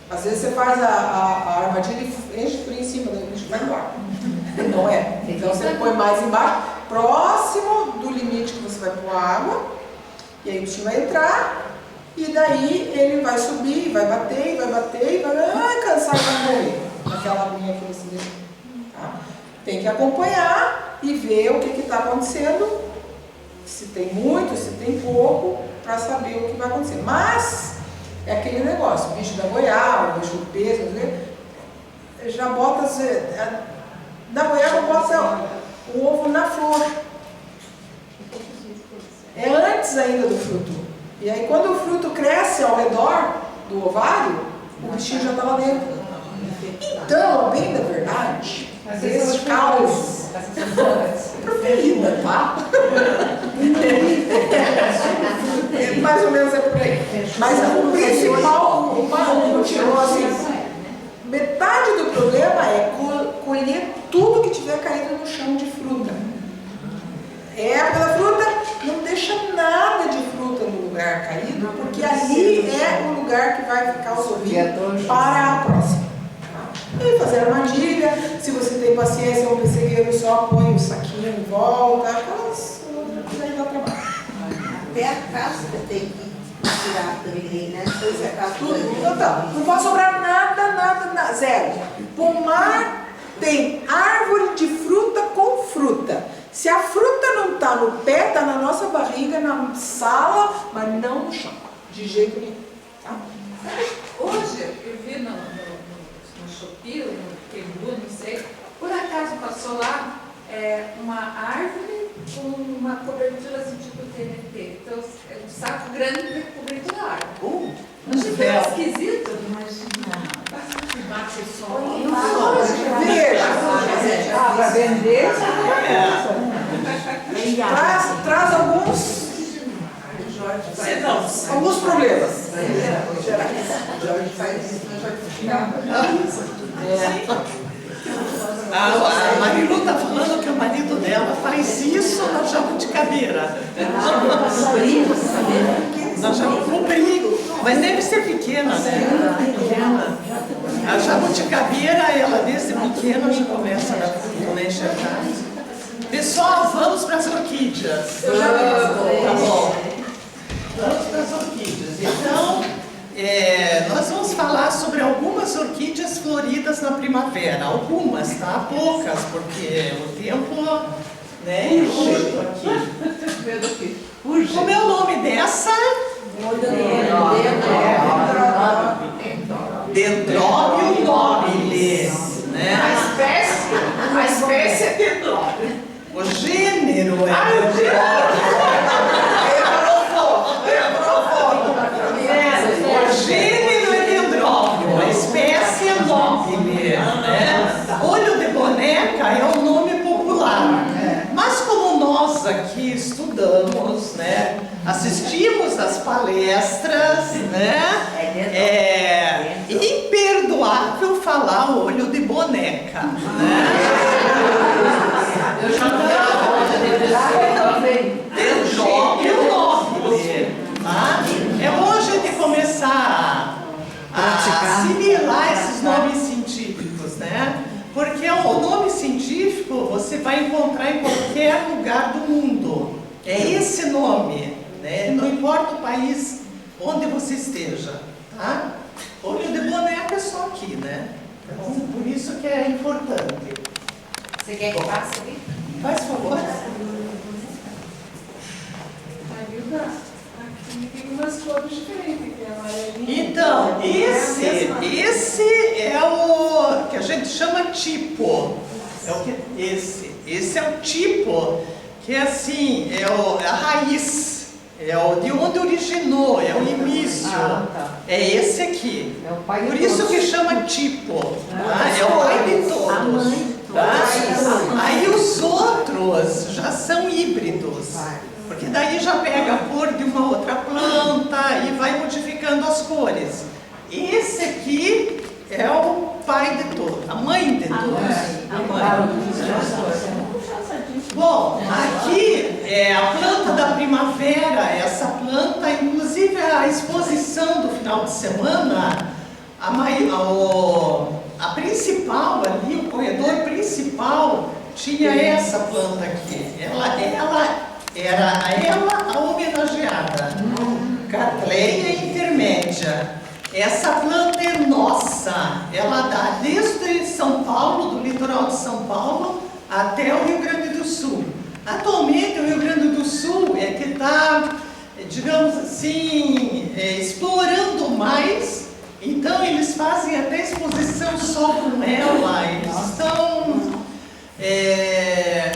Speaker 3: Às vezes você faz a armadilha e enche furinha em cima, daí o bicho vai embora. Não é? Então você põe mais embaixo, próximo do limite que você vai pôr a água, e aí o bichinho vai entrar, e daí ele vai subir, vai bater, e vai cansar e vai morrer. Naquela aguinha que você deixou. Tá? Tem que acompanhar e ver o que está acontecendo, se tem muito, se tem pouco, para saber o que vai acontecer. Mas é aquele negócio, bicho da goiaba, bicho do peixe, já bota, da goiaba bota o ovo na flor. É antes ainda do fruto. E aí quando o fruto cresce ao redor do ovário, o bichinho já está lá dentro. Então, bem da verdade, esses calos proteína, tá? Mais ou menos é por aí. Mas o principal, motivo, assim, metade do problema é colher tudo que tiver caído no chão de fruta. É época da fruta, não deixa nada de fruta no lugar caído, porque ali é o lugar que vai ficar o sorvete para a próxima. E fazer armadilha, se você tem paciência, um pessegueiro só põe o saquinho em volta, aquelas coisas aí dá trabalho.
Speaker 1: Até a casca tem que tirar também, né? Depois a casca
Speaker 3: Então, não pode sobrar nada, zero. Pomar tem árvore de fruta com fruta. Se a fruta não está no pé, está na nossa barriga, na sala, mas não no chão, de jeito nenhum. Tá?
Speaker 11: Hoje eu vi no Shopee, no Temu, não sei, por acaso passou lá uma árvore com uma cobertura assim, tipo TNT. Então, é um saco grande para cobrir toda a árvore. Achei tão esquisito. Bate sol.
Speaker 3: Veja.
Speaker 4: Para vender,
Speaker 3: Traz alguns problemas.
Speaker 6: A Marilu está falando que o marido dela faz isso na jabuticabeira. Na jabuticabeira, mas deve ser pequena, né? Pequena. A jabuticabeira, ela desde pequena já começa a enxergar. Pessoal, vamos para as orquídeas. Tá bom. Vamos para as orquídeas. Então, nós vamos falar sobre algumas orquídeas floridas na primavera. Algumas, tá? Poucas, porque o tempo, né, é curto aqui. Como é o nome dessa? Dendróbio nobilis, né?
Speaker 2: A espécie é dendróbio.
Speaker 6: O gênero é dendróbio. O gênero é dendróbio, a espécie é nobile, né? Olho de boneca é um nome popular. Mas como nós aqui estudamos, né? Assistimos às palestras, né? É imperdoável falar olho de boneca, né? Dendróbio nobile, tá? É bom a gente começar a assimilar esses nomes científicos, né? Porque o nome científico você vai encontrar em qualquer lugar do mundo. É esse nome, né? Não importa o país onde você esteja, tá? Olho de boneca é só aqui, né? Então, por isso que é importante.
Speaker 5: Você quer que passe ali?
Speaker 6: Faz favor.
Speaker 11: Aqui tem umas cores diferentes, que é amarelinho.
Speaker 6: Então, esse é o que a gente chama tipo. É o que esse é o tipo, que é assim, é a raiz. É de onde originou, é o início. É esse aqui.
Speaker 4: É o pai de
Speaker 6: Por isso
Speaker 4: todos.
Speaker 6: que chama tipo. Tá? É o pai de todos. Tá? Aí os outros já são híbridos. Porque daí já pega a cor de uma outra planta e vai modificando as cores. Esse aqui é o pai de todos, a mãe de todos. A mãe. Bom, aqui é a planta da primavera. Essa planta, inclusive a exposição do final de semana, a principal ali, o corredor principal, tinha essa planta aqui. Ela era a homenageada, Cattleya intermédia. Essa planta é nossa, ela dá desde São Paulo, do litoral de São Paulo, até o Rio Grande do Sul. Atualmente o Rio Grande do Sul é que está, digamos assim, explorando mais, então eles fazem até exposição só com ela, eles estão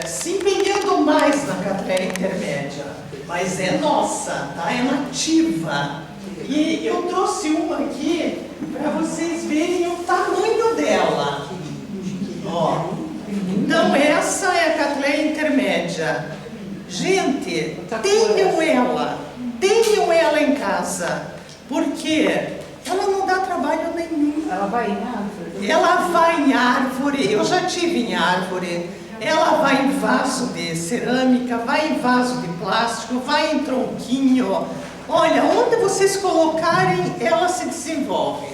Speaker 6: se empenhando mais na Cattleya intermédia, mas é nossa, tá? É nativa. E eu trouxe uma aqui para vocês verem o tamanho dela. Ó. Então essa é a Cattleya intermédia. Gente, tenham ela em casa, porque ela não dá trabalho nenhum.
Speaker 4: Ela vai em árvore?
Speaker 6: Ela vai em árvore, eu já tive em árvore. Ela vai em vaso de cerâmica, vai em vaso de plástico, vai em tronquinho. Olha, onde vocês colocarem, ela se desenvolve.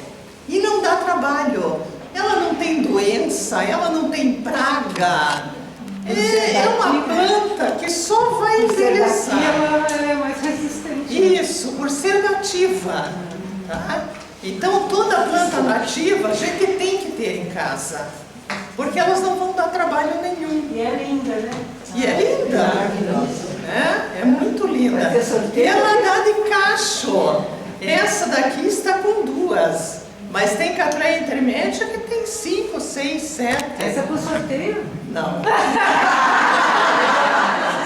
Speaker 6: E não dá trabalho. Ela não tem doença, ela não tem praga. É uma planta que só vai envelhecer.
Speaker 4: Ela é mais resistente.
Speaker 6: Isso, por ser nativa. Tá? Então, toda planta nativa a gente tem que ter em casa. Porque elas não vão dar trabalho nenhum.
Speaker 4: E é linda, né?
Speaker 6: E é linda. É muito linda. Ela dá de cacho. Essa daqui está com 2. Mas tem Cattleya intermédia que tem 5, 6, 7.
Speaker 4: Essa é para o sorteio?
Speaker 6: Não.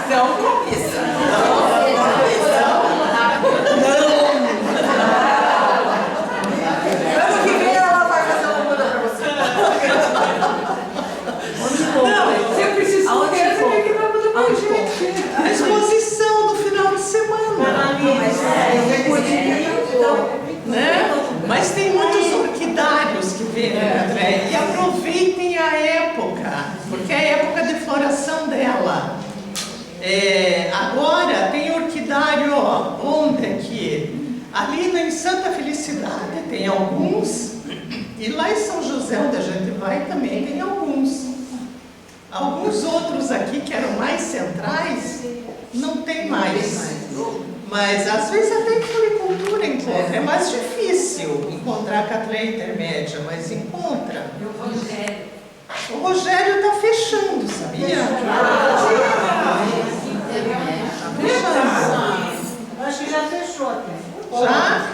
Speaker 7: Não começa.
Speaker 3: Ano que vem ela vai fazer uma muda para você.
Speaker 4: Você precisa ter que vai mudar pra gente.
Speaker 6: A exposição do final de semana. Né? Mas tem muitos orquidários que vendem Cattleya. E aproveitem a época, porque é a época de floração dela. Agora tem orquidário, onde aqui? Ali em Santa Felicidade tem alguns. E lá em São José, onde a gente vai, também tem alguns. Alguns outros aqui, que eram mais centrais, não tem mais. Mas às vezes até em floricultura encontra. É mais difícil encontrar Cattleya intermédia, mas encontra. O Rogério está fechando, sabia?
Speaker 4: Acho que já fechou até.
Speaker 6: Já?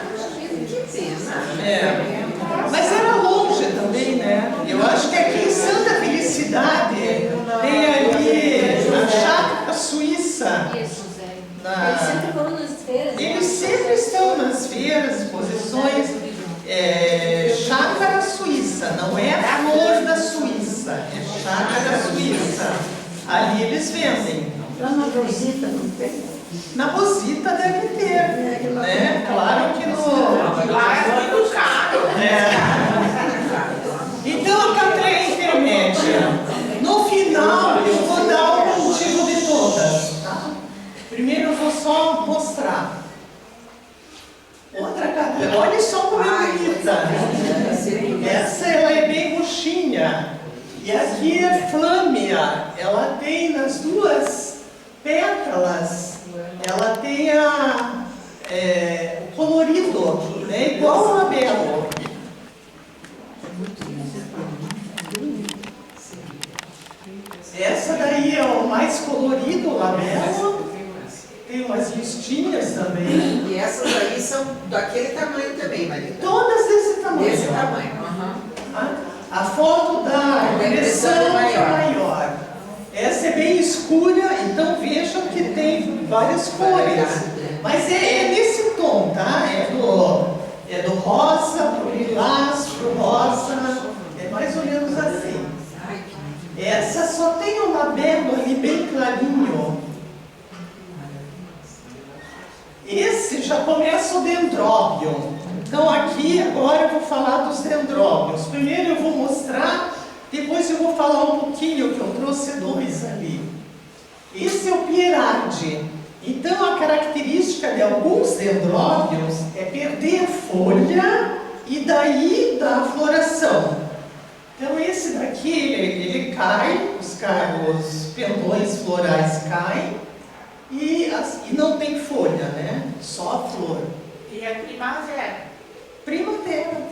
Speaker 6: Mas era longe também, né? Eu acho que aqui em Santa Felicidade tem ali a Chácara Suíça.
Speaker 12: Eles sempre vão nas feiras.
Speaker 6: Eles sempre estão nas feiras, exposições. Chácara Suíça, não é a flor da Suíça, é Chácara Suíça. Ali eles vendem.
Speaker 8: Lá na Rosita não tem?
Speaker 6: Na Rosita deve ter, né? Claro que no...
Speaker 2: Lá é muito caro.
Speaker 6: Então a Cattleya intermédia. No final eu vou dar o motivo de todas, tá? Primeiro eu vou só mostrar. Outra Cattleya. Olha só como é bonita. Essa ela é bem roxinha. E aqui é flâmea. Ela tem nas 2 pétalas, ela tem o colorido, né? Igual o labelo. Essa daí é o mais colorido, o labelo. Tem umas listinhas também.
Speaker 7: E essas aí são daquele tamanho também, Marina?
Speaker 6: Todas desse tamanho.
Speaker 7: Desse tamanho.
Speaker 6: A foto da impressão é maior. Essa é bem escura, então vejam que tem várias cores. Mas é nesse tom, tá? É do rosa pro lilás, pro rosa. É mais ou menos assim. Essa só tem um labelo ali bem clarinho. Esse já começa o dendróbio. Então aqui agora eu vou falar dos dendróbios. Primeiro eu vou mostrar, depois eu vou falar um pouquinho, que eu trouxe dois ali. Esse é o pierardi. Então a característica de alguns dendróbios é perder a folha e daí da floração. Então esse daqui, ele cai, os pendões florais caem e não tem folha, né? Só a flor.
Speaker 2: E é primavera.
Speaker 6: Primavera.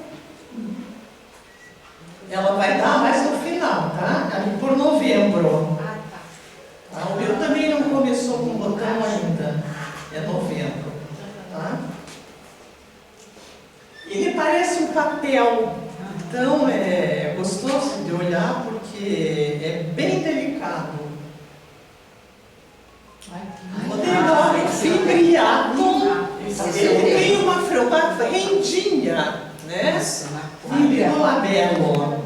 Speaker 6: Ela vai dar mais no final, tá? Ali por novembro. Tá? O meu também não começou com botão ainda. É novembro. Tá? Ele parece um papel. Então é gostoso de olhar porque é bem delicado. O dendróbio fimbriatum, ele tem uma rendinha, né? No labelo.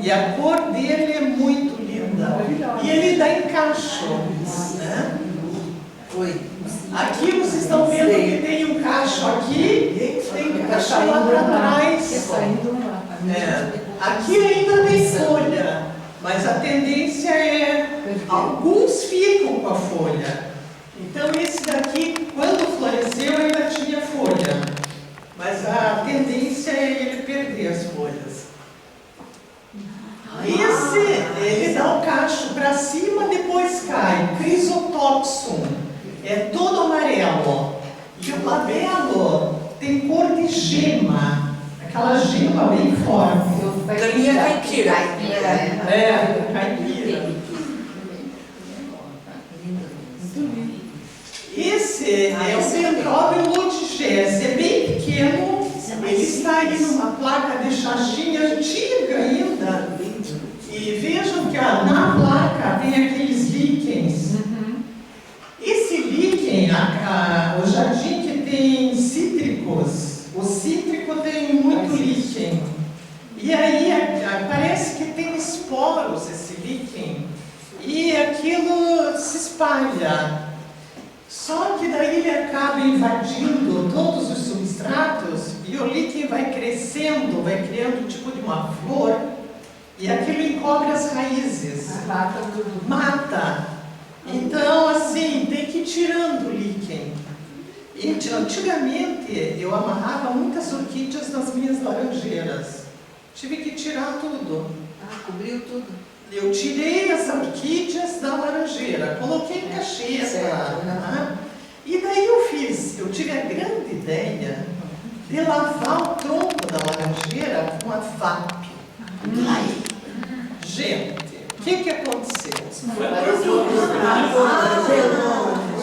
Speaker 6: E a cor dele é muito linda. E ele dá encaixo, né? Aqui vocês estão vendo que tem um cacho aqui, tem um cacho lá para trás. Aqui ainda tem folha, mas a tendência é alguns ficam com a folha. Então esse daqui, quando floresceu, ainda tinha folha, mas a tendência é ele perder as folhas. Esse, ele dá o cacho para cima, depois cai. Crisotopsum, é todo amarelo. E o labelo tem cor de gema, aquela gema bem forte.
Speaker 5: Da minha caipira.
Speaker 6: Caipira. Esse é o dendróbio lutigese, é bem pequeno, ele está aí numa placa de chachinha antiga ainda. E vejam que na placa tem aqueles líquens. Esse líquen, o jardim que tem cítricos, o cítrico tem muito líquen. E aí parece que tem esporos esse líquen. E aquilo se espalha. Só que daí ele acaba invadindo todos os substratos e o líquen vai crescendo, vai criando um tipo de uma flor e aquilo encobre as raízes. Mata. Então, assim, tem que ir tirando o líquen. Antigamente, eu amarrava muitas orquídeas nas minhas laranjeiras. Tive que tirar tudo.
Speaker 10: Cobriu tudo.
Speaker 6: Eu tirei as orquídeas da laranjeira, coloquei em cacheta. E daí eu tive a grande ideia de lavar o tronco da laranjeira com a VAP. Gente, o que aconteceu?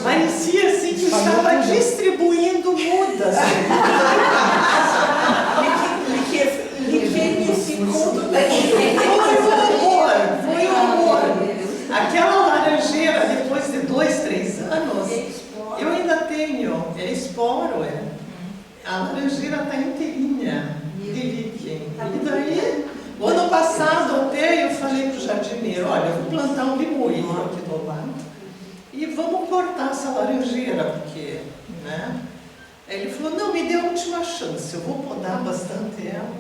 Speaker 6: Parecia assim que eu estava distribuindo mudas. Liquenificou tudo. Foi um horror. Aquela laranjeira, depois de 2, 3 anos, eu ainda tenho, é esporo, a laranjeira está inteirinha de líquen. E daí, o ano passado até eu falei para o jardineiro, olha, eu vou plantar um limoeiro aqui do lado e vamos cortar essa laranjeira, porque, né? Aí ele falou, não, me dê a última chance, eu vou podar bastante ela.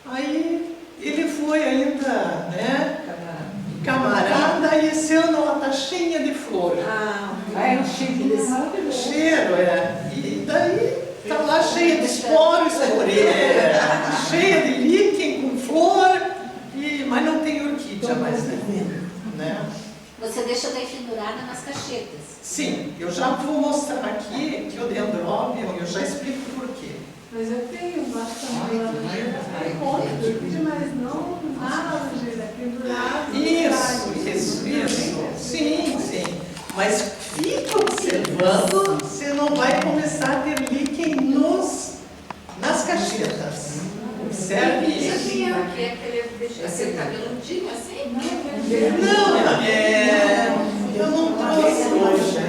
Speaker 6: Aí ele foi ainda, né, camarada, e esse ano ela está cheia de flor.
Speaker 4: É um cheiro,
Speaker 6: E daí está lá cheia de esporos, cheia de líquen com flor, mas não tem orquídea mais, né?
Speaker 12: Você deixa daí pendurada nas cachetas.
Speaker 6: Sim, eu já vou mostrar aqui que o dendróbio, eu já explico por quê.
Speaker 13: Mas eu tenho bastante laranjeira, mas não laranjeira, pendurada.
Speaker 6: Isso. Sim. Mas fique observando, você não vai começar a ter líquen nas cachetas. Observe isso.
Speaker 12: Você tinha o que? Aquele cabeludinho assim?
Speaker 6: Não, eu não trouxe hoje.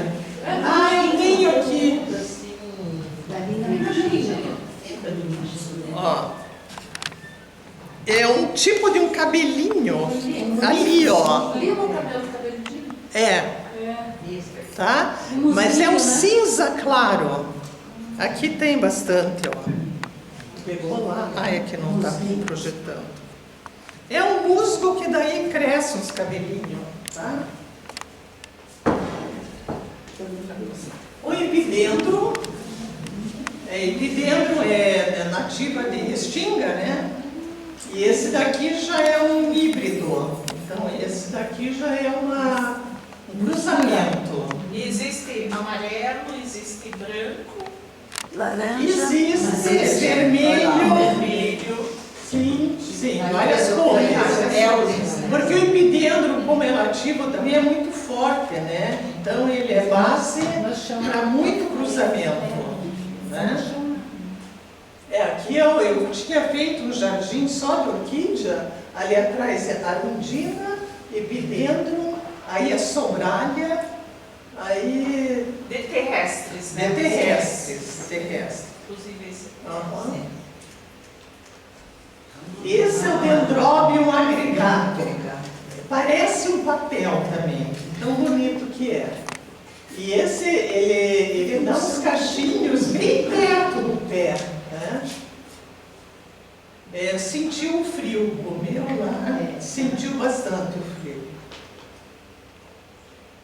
Speaker 6: Eu tenho aqui. Ó, é um tipo de um cabelinho Ali, ó.
Speaker 13: Lima o cabelo cabelinho?
Speaker 6: É. Tá? Mas é um cinza claro. Aqui tem bastante, ó. Pegou lá. Ah, é que não tá projetando. É um musgo que daí cresce uns cabelinhos, tá? O epidendro é nativa de Restinga, né? E esse daqui já é um híbrido. Então esse daqui já é um cruzamento.
Speaker 2: Existe amarelo, existe branco,
Speaker 9: Laranja.
Speaker 6: Existe vermelho. Sim, várias cores. Porque o epidendro, como é nativo, também é muito forte, né? Então ele é base para muito cruzamento. Né? Aqui eu tinha feito um jardim só de orquídea, ali atrás é arundina, epidendro, aí a sombralha, aí...
Speaker 2: de terrestres, né?
Speaker 6: De terrestres.
Speaker 2: Inclusive esse.
Speaker 6: Esse é o Dendrobium agregado. Parece um papel também, tão bonito que é. E esse, ele dá uns cachinhos bem perto do pé. Né? Sentiu o frio, o meu lá sentiu bastante o frio.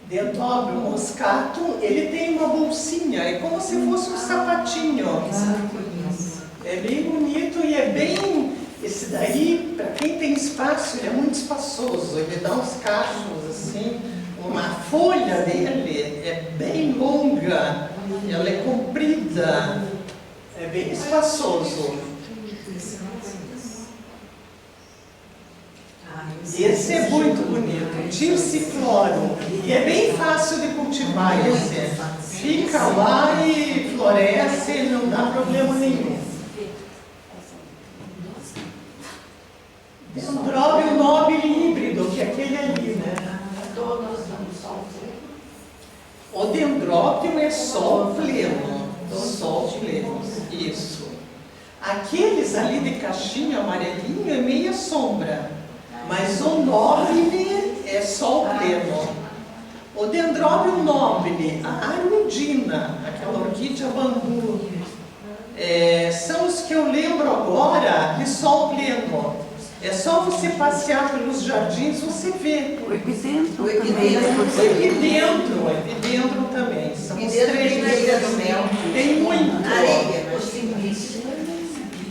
Speaker 6: Dendrobium moscato, ele tem uma bolsinha, é como se fosse um sapatinho. É bem bonito e é bem... Esse daí, para quem tem espaço, ele é muito espaçoso, ele dá uns cachos assim, uma folha dele é bem longa, ela é comprida, é bem espaçoso. Esse é muito bonito, Tirciflorum, e é bem fácil de cultivar esse. Fica lá e floresce, não dá problema nenhum. Dendrobium nobile híbrido, que é aquele ali, né? O dendróbio é sol pleno. Sol pleno, isso. Aqueles ali de caixinha amarelinho é meia sombra. Mas o nobile é sol pleno. O Dendrobium nobile, a arundina, aquela orquídea bambu, são os que eu lembro agora de sol pleno. É só você passear pelos jardins, você vê.
Speaker 9: O epidendro
Speaker 6: também. São os
Speaker 1: três
Speaker 6: do mel. Tem muito.
Speaker 1: Areia.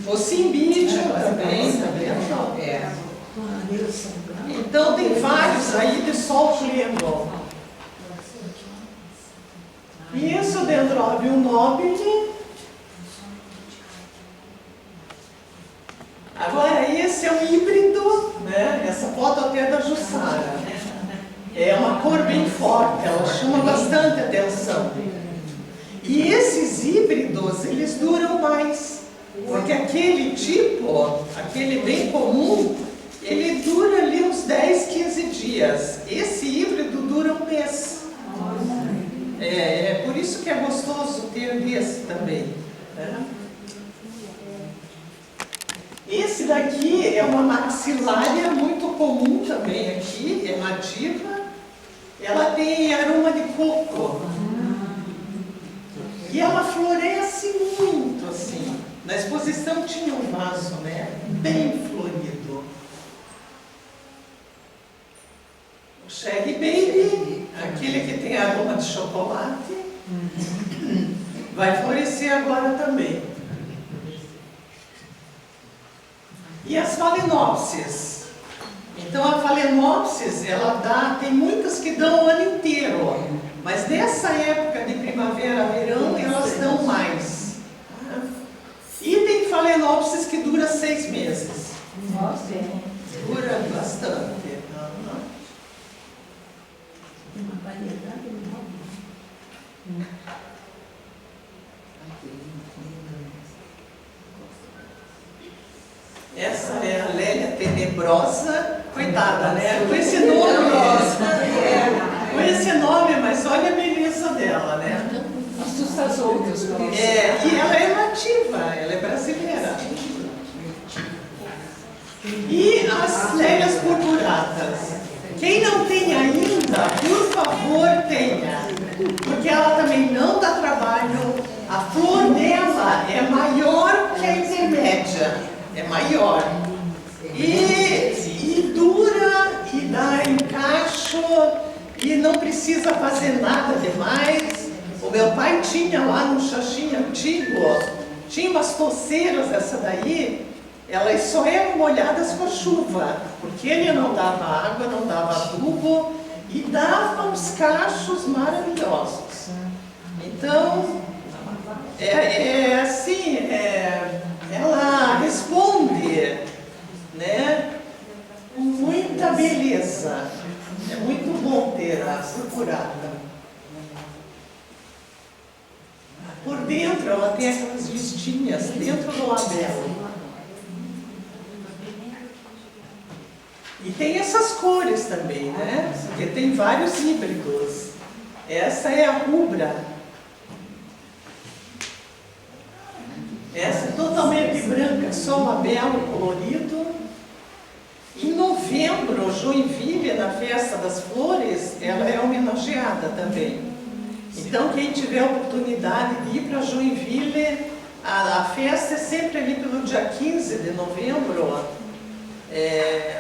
Speaker 6: O cimbídio também, tá vendo? Então tem vários aí de sol pleno. E esse o Dendrobium nobile. Agora esse é um híbrido, né? Essa foto até é da Jussara. É uma cor bem forte, ela chama bastante atenção. E esses híbridos, eles duram mais. Porque aquele tipo, aquele bem comum, ele dura ali uns 10, 15 dias. Esse híbrido dura um mês. É por isso que é gostoso ter desse também. Né? Esse daqui é uma maxilária muito comum também aqui, é nativa. Ela tem aroma de coco. E ela floresce muito assim. Na exposição tinha um vaso, né? Bem florido. O Cherry Baby, aquele que tem aroma de chocolate, vai florescer agora também. E as Phalaenopsis. Então a Phalaenopsis, tem muitas que dão o ano inteiro, mas nessa época de primavera, verão, elas dão mais. E tem Phalaenopsis que dura 6 meses.
Speaker 4: Nossa,
Speaker 6: dura bastante.
Speaker 4: Uma variedade enorme.
Speaker 6: Essa é a Lélia tenebrosa, coitada, né? Com esse nome, mas olha a beleza dela, né?
Speaker 11: Assusta as outras.
Speaker 6: E ela é nativa, ela é brasileira. E a as lélias purpuratas. Quem não tem ainda, por favor, tenha. Porque ela também não dá trabalho. A flor dela é maior que a intermédia. É maior. E dura, e dá encaixo, e não precisa fazer nada demais. O meu pai tinha lá no Xaxim antigo, tinha umas toceiras, essa daí, elas só eram molhadas com a chuva, porque ele não dava água, não dava adubo, e dava uns cachos maravilhosos. Então, ela responde, né, com muita beleza. É muito bom ter a purpurata. Por dentro ela tem aquelas listinhas dentro do labelo. E tem essas cores também, né? Porque tem vários híbridos. Essa é a rubra. Essa é totalmente branca, só labelo colorido. Em novembro, Joinville, na Festa das Flores, ela é homenageada também. Então, quem tiver a oportunidade de ir para Joinville, a festa é sempre ali pelo dia 15 de novembro.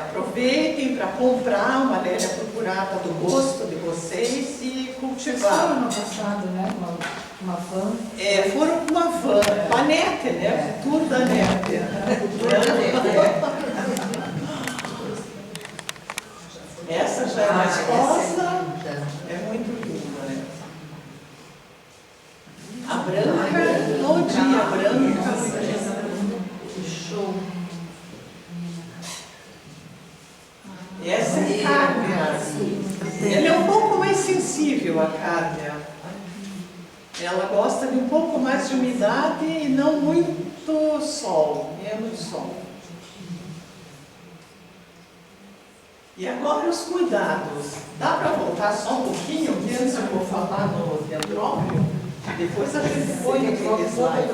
Speaker 6: Aproveitem para comprar uma lélia purpurata do gosto de vocês e cultivar.
Speaker 4: Vocês foram no passado, né? Uma van?
Speaker 6: Foram com uma van, com a NET, né? Tour da NET. Essa já é mais rosa, é muito linda, né? A branca, todinha branca. Que show! Essa é cárdia. Ela é um pouco mais sensível, a cárdia. Ela gosta de um pouco mais de umidade e não muito sol, menos sol. E agora os cuidados. Dá para voltar só um pouquinho, que antes eu vou falar no dendróbio, depois a gente põe aquele slide.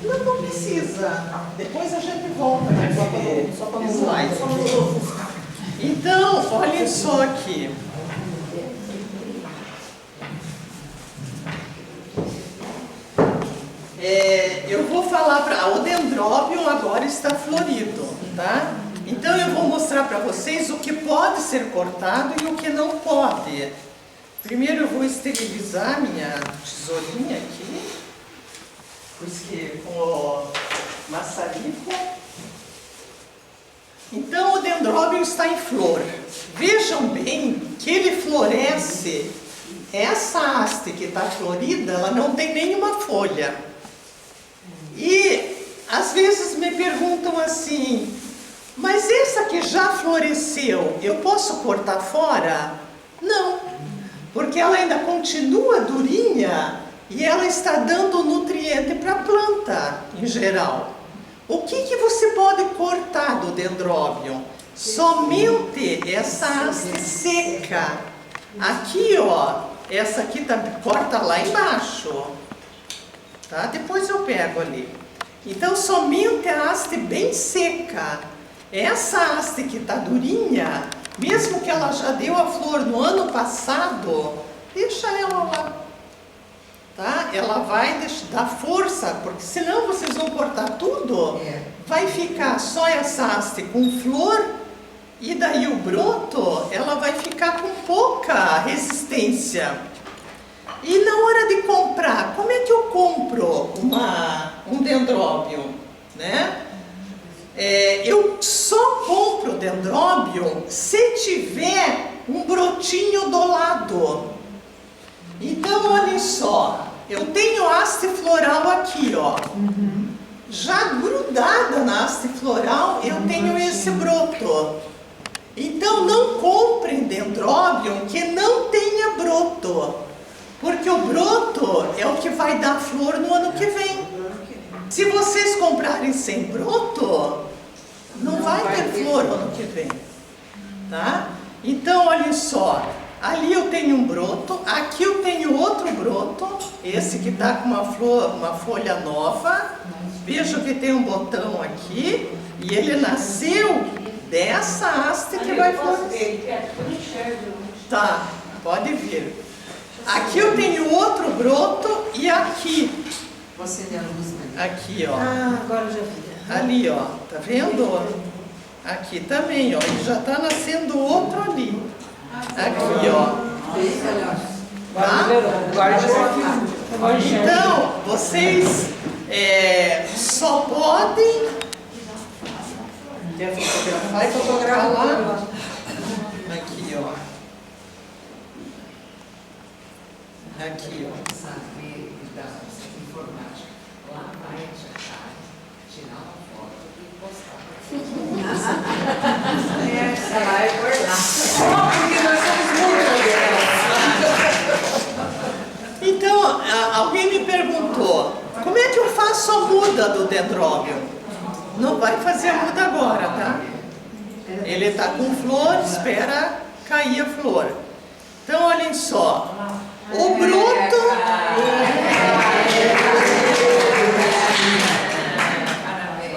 Speaker 6: Não precisa. Depois a gente volta naquele slide. Então, olhem só aqui. Eu vou falar para o dendróbio agora está florido, tá? Então eu vou mostrar para vocês o que pode ser cortado e o que não pode. Primeiro eu vou esterilizar minha tesourinha aqui, com o maçarico. Então o dendróbio está em flor. Vejam bem que ele floresce. Essa haste que está florida, ela não tem nenhuma folha. E às vezes me perguntam assim, mas essa que já floresceu, eu posso cortar fora? Não, porque ela ainda continua durinha e ela está dando nutriente para a planta em geral. O que você pode cortar do dendróbio? Somente essa haste seca. Aqui, ó, essa aqui corta lá embaixo. Tá? Depois eu pego ali. Então, somente a haste bem seca. Essa haste que está durinha, mesmo que ela já deu a flor no ano passado, deixa ela lá. Tá? Ela vai dar força, porque senão vocês vão cortar tudo. Vai ficar só essa haste com flor, e daí o broto, ela vai ficar com pouca resistência. E na hora de comprar, como é que eu compro um dendróbio, né? Eu só compro dendróbio se tiver um brotinho do lado. Então, olhem só, eu tenho haste floral aqui, ó. Já grudada na haste floral, eu tenho esse broto. Então, não comprem dendróbio que não tenha broto. Porque o broto é o que vai dar flor no ano que vem. Se vocês comprarem sem broto, não vai ter flor no ano que vem. Tá? Então, olhem só. Ali eu tenho um broto, aqui eu tenho outro broto, esse que está com uma folha nova, Veja que tem um botão aqui e ele nasceu dessa haste que vai florescer. Tá, pode ver. Aqui eu tenho outro broto e aqui.
Speaker 10: Você deu a luz, Maria.
Speaker 6: Aqui, ó.
Speaker 3: Ah, agora eu já vi.
Speaker 6: Ali, ó. Tá vendo? Aqui também, ó. E já tá nascendo outro ali. Aqui, ó. Tá? Então, vocês só podem. Quer fotografar? Vai fotografar lá. Aqui, ó. Aqui, ó.
Speaker 10: Saber da informática. Lá vai tirar uma foto e postar. Vai guardar.
Speaker 3: Porque nós somos muito.
Speaker 6: Então, alguém me perguntou, como é que eu faço a muda do dendróbio? Não vai fazer a muda agora, tá? Ele está com flor, espera cair a flor. Então, olhem só. O broto...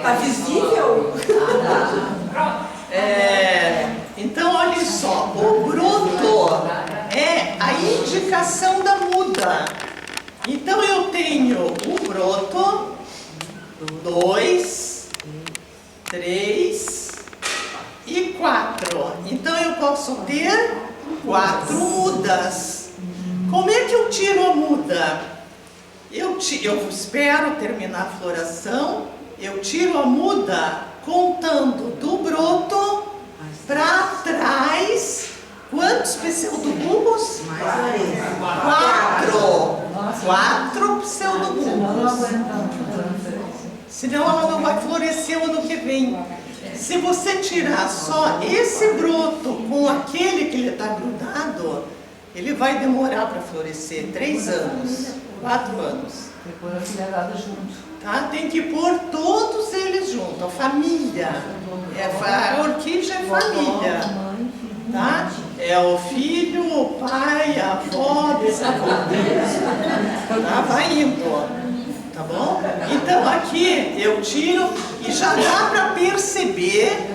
Speaker 3: Tá visível?
Speaker 6: Então, olhem só. O broto é a indicação da muda. Então, eu tenho o broto, 2, 3 e 4. Então, eu posso ter 4 mudas. Como é que eu tiro a muda? Eu espero terminar a floração, eu tiro a muda contando do broto para trás. Quantos pseudobulbos? 4 pseudobulbos. Senão ela não vai florescer o ano que vem. Se você tirar só esse broto com aquele que ele está grudado, ele vai demorar para florescer 3 anos, 4 anos.
Speaker 5: Depois a filharada junto.
Speaker 6: Tá? Tem que pôr todos eles juntos, a família. A orquídea é família. Tá? É o filho, o pai, a avó, bisavó. Tá? Vai indo. Tá bom? Então aqui eu tiro e já dá para perceber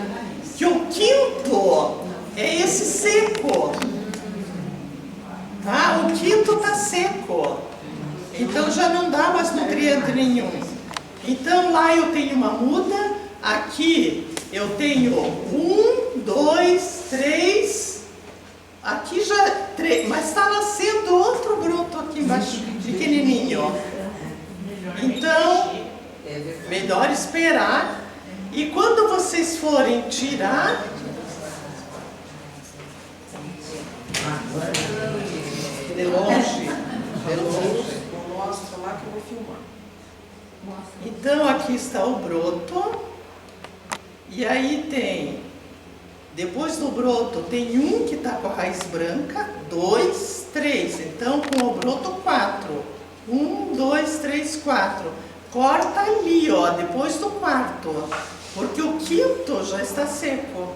Speaker 6: que o quinto é esse seco. Tá? O quinto está seco. Então já não dá mais nutriente nenhum. Então lá eu tenho uma muda. Aqui eu tenho 1, 2, 3. Aqui já 3. Mas está nascendo outro broto aqui embaixo, pequenininho. Então, melhor esperar. E quando vocês forem tirar... De longe.
Speaker 3: Mostra lá que eu vou filmar.
Speaker 6: Então aqui está o broto. E aí tem, depois do broto, tem um que está com a raiz branca, 2, 3. Então com o broto 4. 1, 2, 3, 4. Corta ali, ó, depois do quarto. Porque o quinto já está seco.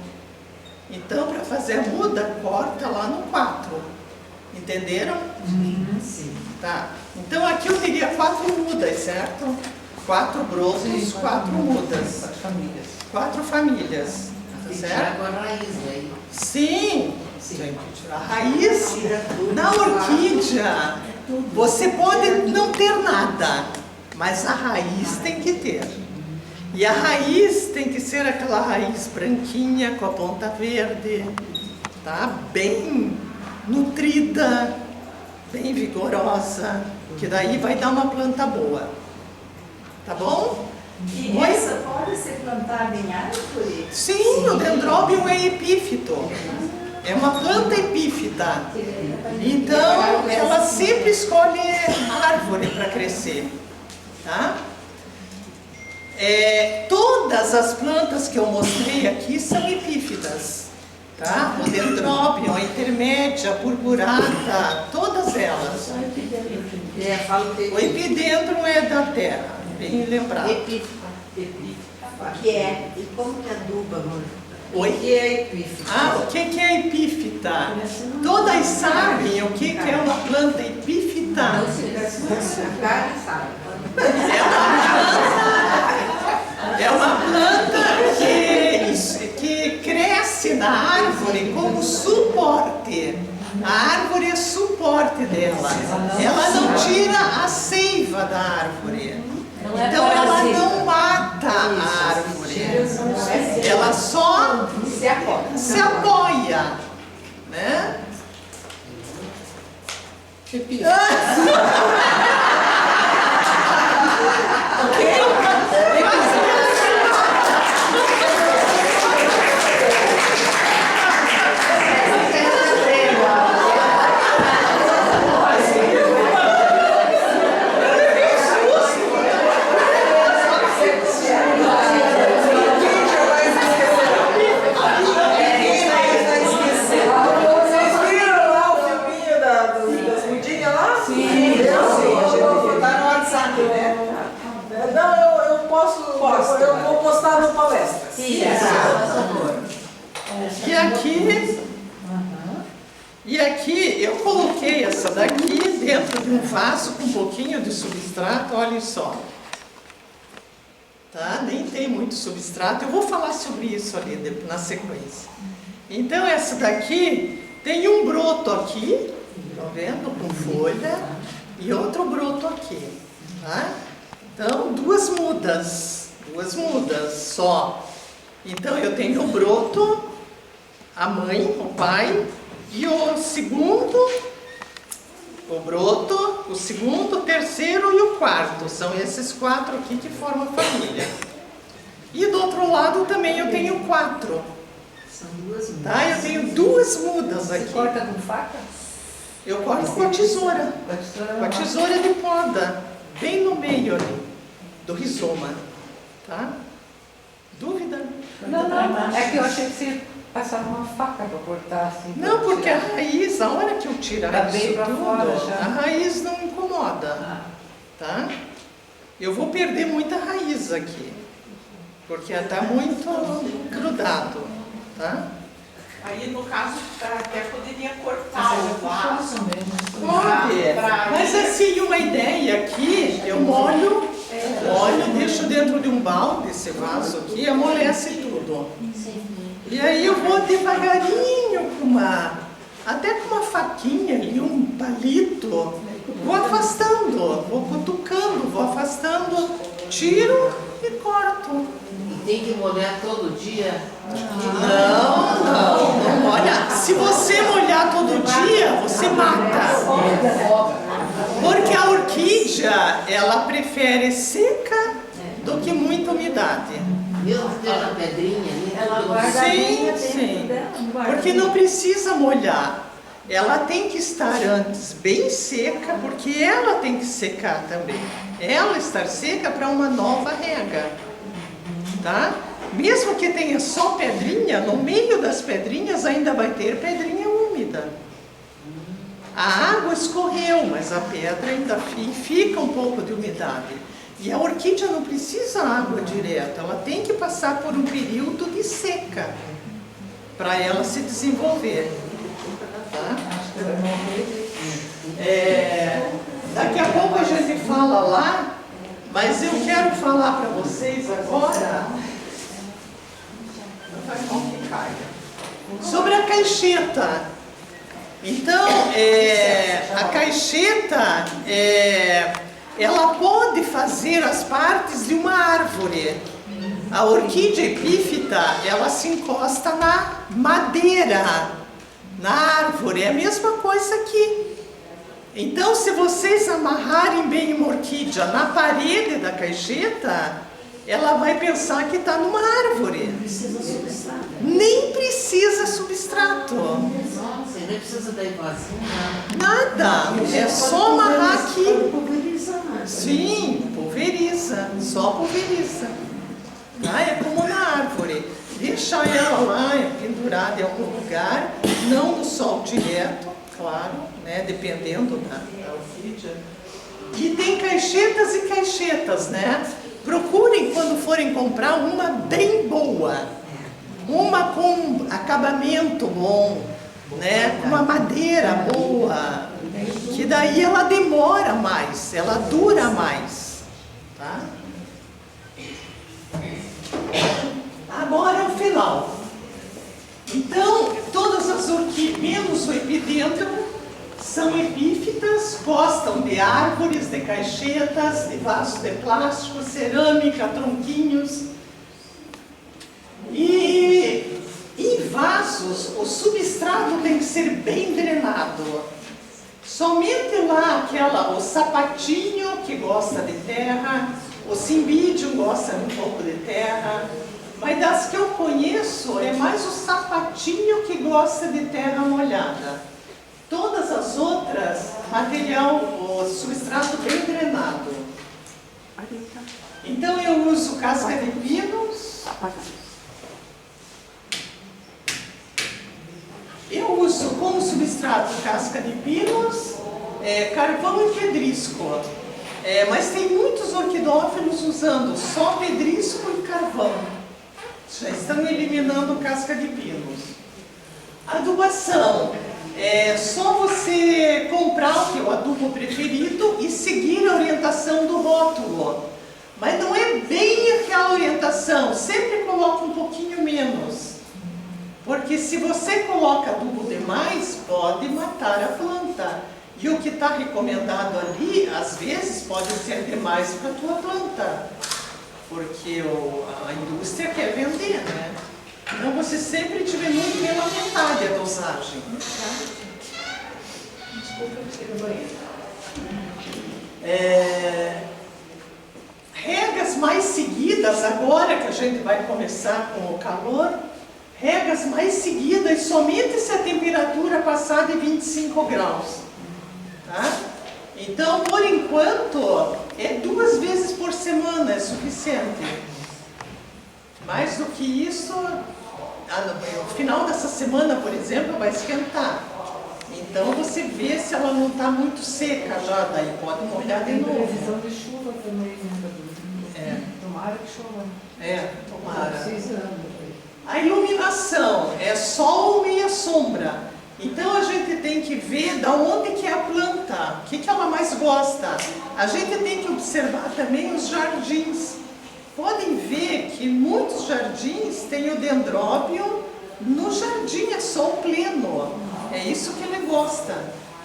Speaker 6: Então, para fazer a muda, corta lá no 4. Entenderam?
Speaker 10: Sim.
Speaker 6: Tá. Então aqui eu teria 4 mudas, certo? 4 brotos, 4 mudas.
Speaker 5: 4 famílias.
Speaker 6: 4 famílias. Certo?
Speaker 10: Agora a raiz aí.
Speaker 6: Sim. Tem que tirar a raiz. Na orquídea, você pode não ter nada, mas a raiz tem que ter. E a raiz tem que ser aquela raiz branquinha com a ponta verde, tá? Bem nutrida, bem vigorosa, que daí vai dar uma planta boa. Tá bom?
Speaker 2: E essa pode ser plantada em árvore?
Speaker 6: Sim, o dendróbio é epífito. É uma planta epífita. Então, ela sempre escolhe árvore para crescer. Tá? Todas as plantas que eu mostrei aqui são epífitas. Tá? O dendróbio, a intermédia, a purpurata, todas elas. O epidendrum é da terra, bem lembrado.
Speaker 4: Que é? E como que aduba, mano?
Speaker 6: Oi?
Speaker 4: O que é epífita?
Speaker 6: Ah, o que é epífita? Todas sabem o que é uma planta epífita?
Speaker 4: A cara sabe.
Speaker 6: É uma planta uma planta que cresce na árvore como suporte. A árvore é suporte dela. Ela não tira a seiva da árvore. Então ela não mata a árvore. Ela só se apoia, né?
Speaker 3: Eu vou postar no palestra.
Speaker 6: E aqui eu coloquei essa daqui dentro de um vaso com um pouquinho de substrato, olhem só. Tá? Nem tem muito substrato, eu vou falar sobre isso ali na sequência. Então essa daqui tem um broto aqui, tá vendo? Com folha, e outro broto aqui. Tá? Então, duas mudas só. Então eu tenho o broto, a mãe, o pai, e o segundo, o broto, o segundo, o terceiro e o quarto. São esses 4 aqui que formam a família. E do outro lado também eu tenho 4.
Speaker 10: São 2 mudas.
Speaker 6: Tá? Eu tenho 2 mudas aqui.
Speaker 5: Você corta com faca?
Speaker 6: Eu corto com a tesoura. Com a tesoura de poda, bem no meio ali do rizoma. Tá? Dúvida?
Speaker 5: Não. É que eu achei que você passava uma faca para cortar assim.
Speaker 6: Não, porque a raiz, a hora que eu tirar isso tudo,
Speaker 5: a
Speaker 6: raiz não incomoda. Tá? Eu vou perder muita raiz aqui, porque está muito grudado. Tá?
Speaker 2: Aí, no caso, até poderia cortar o vaso.
Speaker 6: Pode, mas assim, uma ideia aqui, eu molho, deixo dentro de um balde esse vaso aqui, amolece tudo. E aí eu vou devagarinho até com uma faquinha ali, um palito, vou afastando, vou cutucando, vou afastando, tiro e corto.
Speaker 10: E tem que molhar todo dia?
Speaker 6: Não molha. Se você molhar todo dia, você mata. Porque a orquídea, ela prefere seca do que muita umidade.
Speaker 10: Mesmo tendo a pedrinha ali?
Speaker 5: Ela guarda
Speaker 6: Sim. Porque não precisa molhar. Ela tem que estar antes bem seca, porque ela tem que secar também. Ela estar seca para uma nova rega. Tá? Mesmo que tenha só pedrinha, no meio das pedrinhas ainda vai ter pedrinha úmida. A água escorreu, mas a pedra ainda fica um pouco de umidade. E a orquídea não precisa água direta, ela tem que passar por um período de seca para ela se desenvolver. Tá? Daqui a pouco a gente fala lá, mas eu quero falar para vocês agora sobre a caixeta. Então, a caixeta, ela pode fazer as partes de uma árvore. A orquídea epífita, ela se encosta na madeira, na árvore. É a mesma coisa aqui. Então, se vocês amarrarem bem uma orquídea na parede da caixeta, ela vai pensar que está numa árvore. Nem precisa substrato.
Speaker 10: Nossa, nem precisa da invasão,
Speaker 6: nada. É só amarrar aqui. Sim, pulveriza. Só pulveriza. Tá? É como na árvore. Deixa ela lá pendurada em algum lugar, não no sol direto, claro, né? Dependendo da orquídea. E tem caixetas e caixetas, né? Procurem, quando forem comprar, uma bem boa. Uma com acabamento bom, né? Com uma madeira boa. Que daí ela demora mais, ela dura mais. Tá? Agora o final. Então, todas as orquídeas, menos o epidêndramo, são epífitas, gostam de árvores, de caixetas, de vasos de plástico, cerâmica, tronquinhos. E em vasos, o substrato tem que ser bem drenado. Somente lá o sapatinho que gosta de terra, o cimbídio gosta de um pouco de terra, mas das que eu conheço é mais o sapatinho que gosta de terra molhada. Todas as outras, material, o substrato bem drenado. Então eu uso casca de pinos. Eu uso como substrato casca de pinos, carvão e pedrisco. Mas tem muitos orquidófilos usando só pedrisco e carvão. Já estão eliminando casca de pinos. Adubação. É só você comprar o teu adubo preferido e seguir a orientação do rótulo. Mas não é bem aquela orientação, sempre coloca um pouquinho menos. Porque se você coloca adubo demais, pode matar a planta. E o que está recomendado ali, às vezes, pode ser demais para a tua planta. Porque a indústria quer vender, né? Então você sempre diminui pela metade a dosagem. Desculpa, eu tirei do banheiro. Regas mais seguidas, agora que a gente vai começar com o calor, regas mais seguidas somente se a temperatura passar de 25 graus. Tá? Então, por enquanto, 2 vezes por semana é suficiente. Mais do que isso, no final dessa semana, por exemplo, vai esquentar. Então você vê se ela não está muito seca já, daí pode molhar de novo.
Speaker 4: Tem previsão de chuva também, né? Tomara que chova.
Speaker 6: Tomara.
Speaker 4: Precisando.
Speaker 6: A iluminação é sol ou meia sombra. Então a gente tem que ver da onde que é a planta, o que ela mais gosta. A gente tem que observar também os jardins. Podem ver que muitos jardins têm o dendróbio no jardim, é sol pleno. É isso que ele gosta.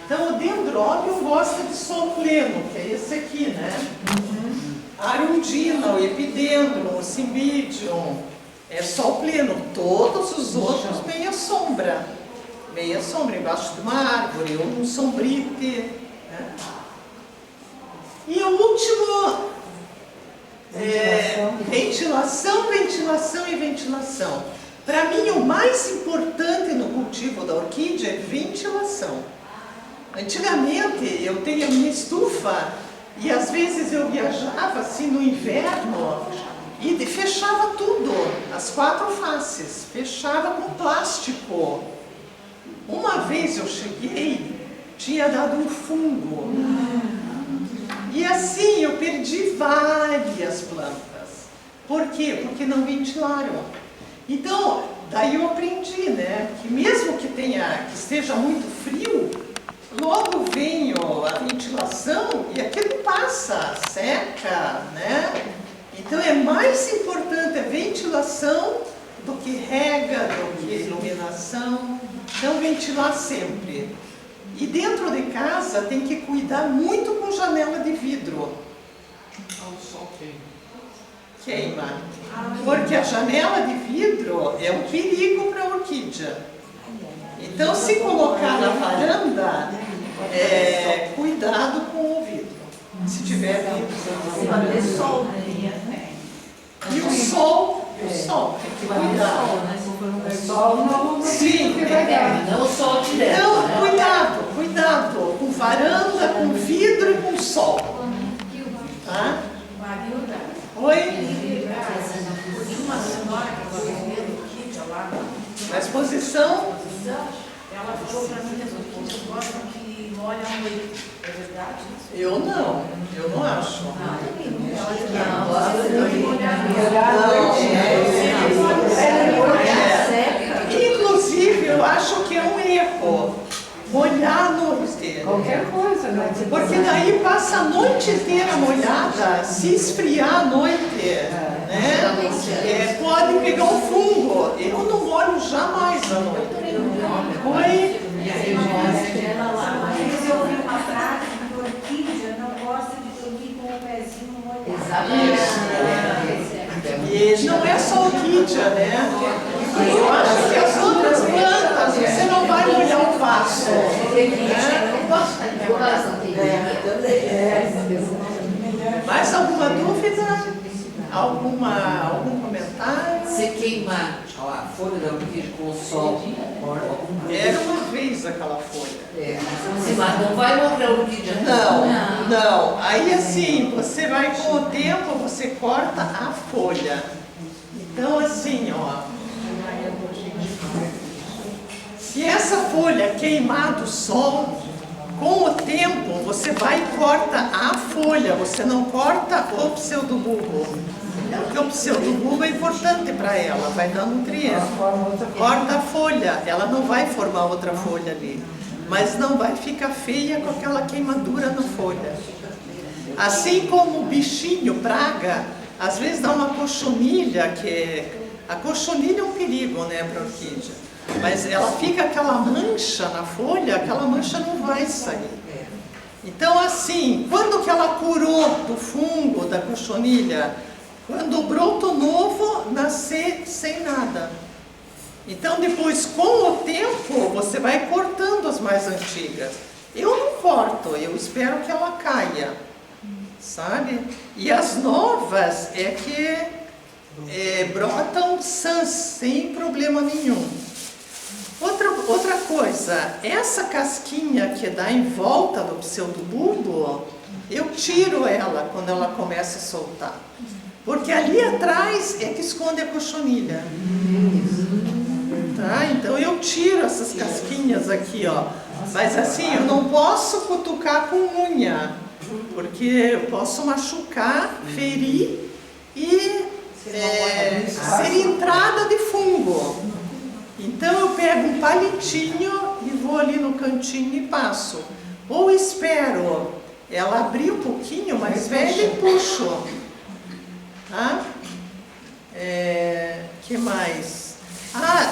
Speaker 6: Então o dendróbio gosta de sol pleno, que é esse aqui, né? A arundina, o epidendro, o cymbidium, é sol pleno. Todos os outros meia sombra. Meia sombra embaixo de uma árvore, ou um sombrite. Né? E o último... ventilação, ventilação e ventilação. Para mim, o mais importante no cultivo da orquídea é ventilação. Antigamente, eu tinha minha estufa e às vezes eu viajava assim no inverno e fechava tudo, as 4 faces, fechava com plástico. Uma vez eu cheguei, tinha dado um fungo. E assim eu perdi várias plantas. Por quê? Porque não ventilaram. Então, daí eu aprendi, né? Que mesmo que esteja muito frio, logo vem a ventilação e aquilo passa, seca, né? Então é mais importante a ventilação do que rega, do que iluminação. Então ventilar sempre. E dentro de casa tem que cuidar muito com janela de vidro.
Speaker 10: O sol
Speaker 6: Queima. Porque a janela de vidro é um perigo para a orquídea. Então, se colocar na varanda, cuidado com o vidro. Se tiver vidro.
Speaker 7: Sol.
Speaker 6: E o sol, tem que cuidar.
Speaker 4: O sol não
Speaker 6: Sim,
Speaker 7: Não o sol direto.
Speaker 6: Então, cuidado com varanda, com vidro e com sol. Tá?
Speaker 13: Marilda,
Speaker 6: Oi?
Speaker 13: tem uma senhora que eu vendendo orquídea lá
Speaker 6: Na exposição?
Speaker 13: ela falou para mim que as orquídeas gostam que molha a noite. É verdade isso?
Speaker 6: Eu não acho.
Speaker 13: Ela gosta de molhar
Speaker 6: Inclusive, eu acho que é um erro molhar
Speaker 5: Qualquer coisa, né?
Speaker 6: Porque daí passa a noite inteira molhada, se esfriar à noite, né? Pode pegar um fungo. Eu não molho jamais à noite. Oi?
Speaker 4: Mas eu ouvi uma frase que orquídea não gosta de dormir com o pezinho molhado.
Speaker 6: E não é só orquídea, né? Eu acho que as outras plantas você não vai molhar o vaso. Mais alguma dúvida? Algum comentário?
Speaker 10: Você queima a folha da orquídea com o sol.
Speaker 6: Era uma vez aquela folha.
Speaker 10: Mas não vai morrer a orquídea.
Speaker 6: Não. Aí assim, você vai com o tempo, você corta a folha. Então assim, ó. Se essa folha queimar do sol, com o tempo você vai e corta a folha, você não corta o pseudobulbo. Porque o pseudobulbo é importante para ela, vai dar nutrientes. Corta a folha, ela não vai formar outra folha ali, mas não vai ficar feia com aquela queimadura na folha. Assim como o bichinho, praga, às vezes dá uma cochonilha, a cochonilha é um perigo, né, para a orquídea. Mas ela fica aquela mancha na folha, aquela mancha não vai sair. Então assim, quando que ela curou do fungo, da cochonilha? Quando o broto novo nascer sem nada. Então depois, com o tempo, você vai cortando as mais antigas. Eu não corto, eu espero que ela caia, sabe? E as novas é que brotam sãs, sem problema nenhum. Outra coisa, essa casquinha que dá em volta do pseudobulbo, eu tiro ela quando ela começa a soltar. Porque ali atrás é que esconde a cochonilha. Tá? Então eu tiro essas casquinhas aqui, ó. Mas assim, eu não posso cutucar com unha, porque eu posso machucar, ferir e ser entrada de fungo. Então eu pego um palitinho e vou ali no cantinho e passo. Ou espero ela abrir um pouquinho mais velha e puxo. Tá? Que mais?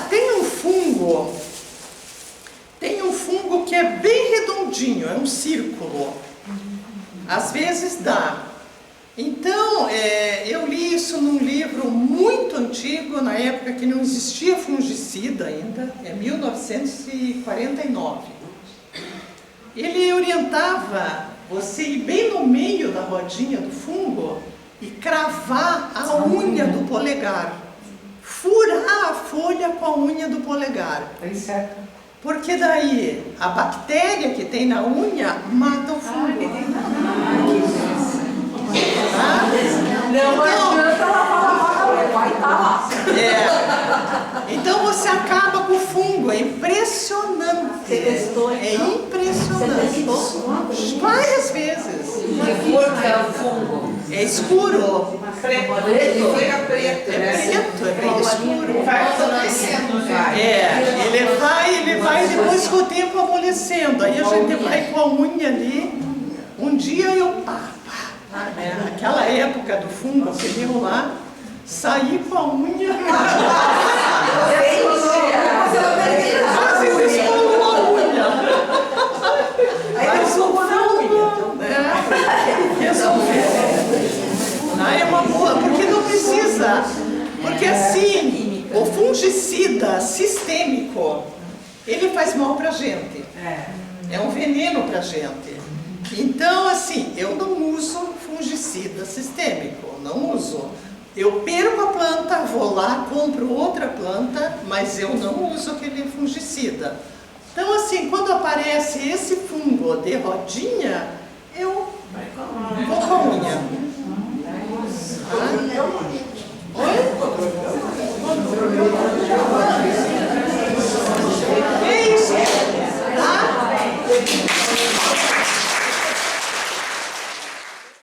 Speaker 6: Tem um fungo que é bem redondinho, é um círculo. Às vezes dá. Então, eu li isso num livro muito antigo, na época que não existia fungicida ainda, 1949. Ele orientava você ir bem no meio da rodinha do fungo e cravar a unha do polegar. Furar a folha com a unha do polegar. Porque daí a bactéria que tem na unha mata o fungo.
Speaker 9: Não adianta ela falar, vai estar lá.
Speaker 6: Então você acaba com o fungo, é impressionante.
Speaker 9: Você testou?
Speaker 6: É impressionante.
Speaker 9: Você testou?
Speaker 6: Várias vezes.
Speaker 10: Que cor que é o fungo?
Speaker 6: É escuro.
Speaker 7: Preto. Ele fica preto, né?
Speaker 6: É bem escuro.
Speaker 7: Vai amolecendo já.
Speaker 6: Ele vai depois com o tempo amolecendo. Aí a gente vai com a unha ali. Um dia eu aquela época do fungo, você viu lá, saí com a unha. Quase escolou a unha. Mas o fungo, resolveu. É uma boa, porque não precisa. Porque assim, o fungicida sistêmico, ele faz mal pra gente. É um veneno pra gente. Então, assim, eu não uso fungicida sistêmico, não uso. Eu perco a planta, vou lá, compro outra planta, mas eu não uso aquele fungicida. Então, assim, quando aparece esse fungo de rodinha, eu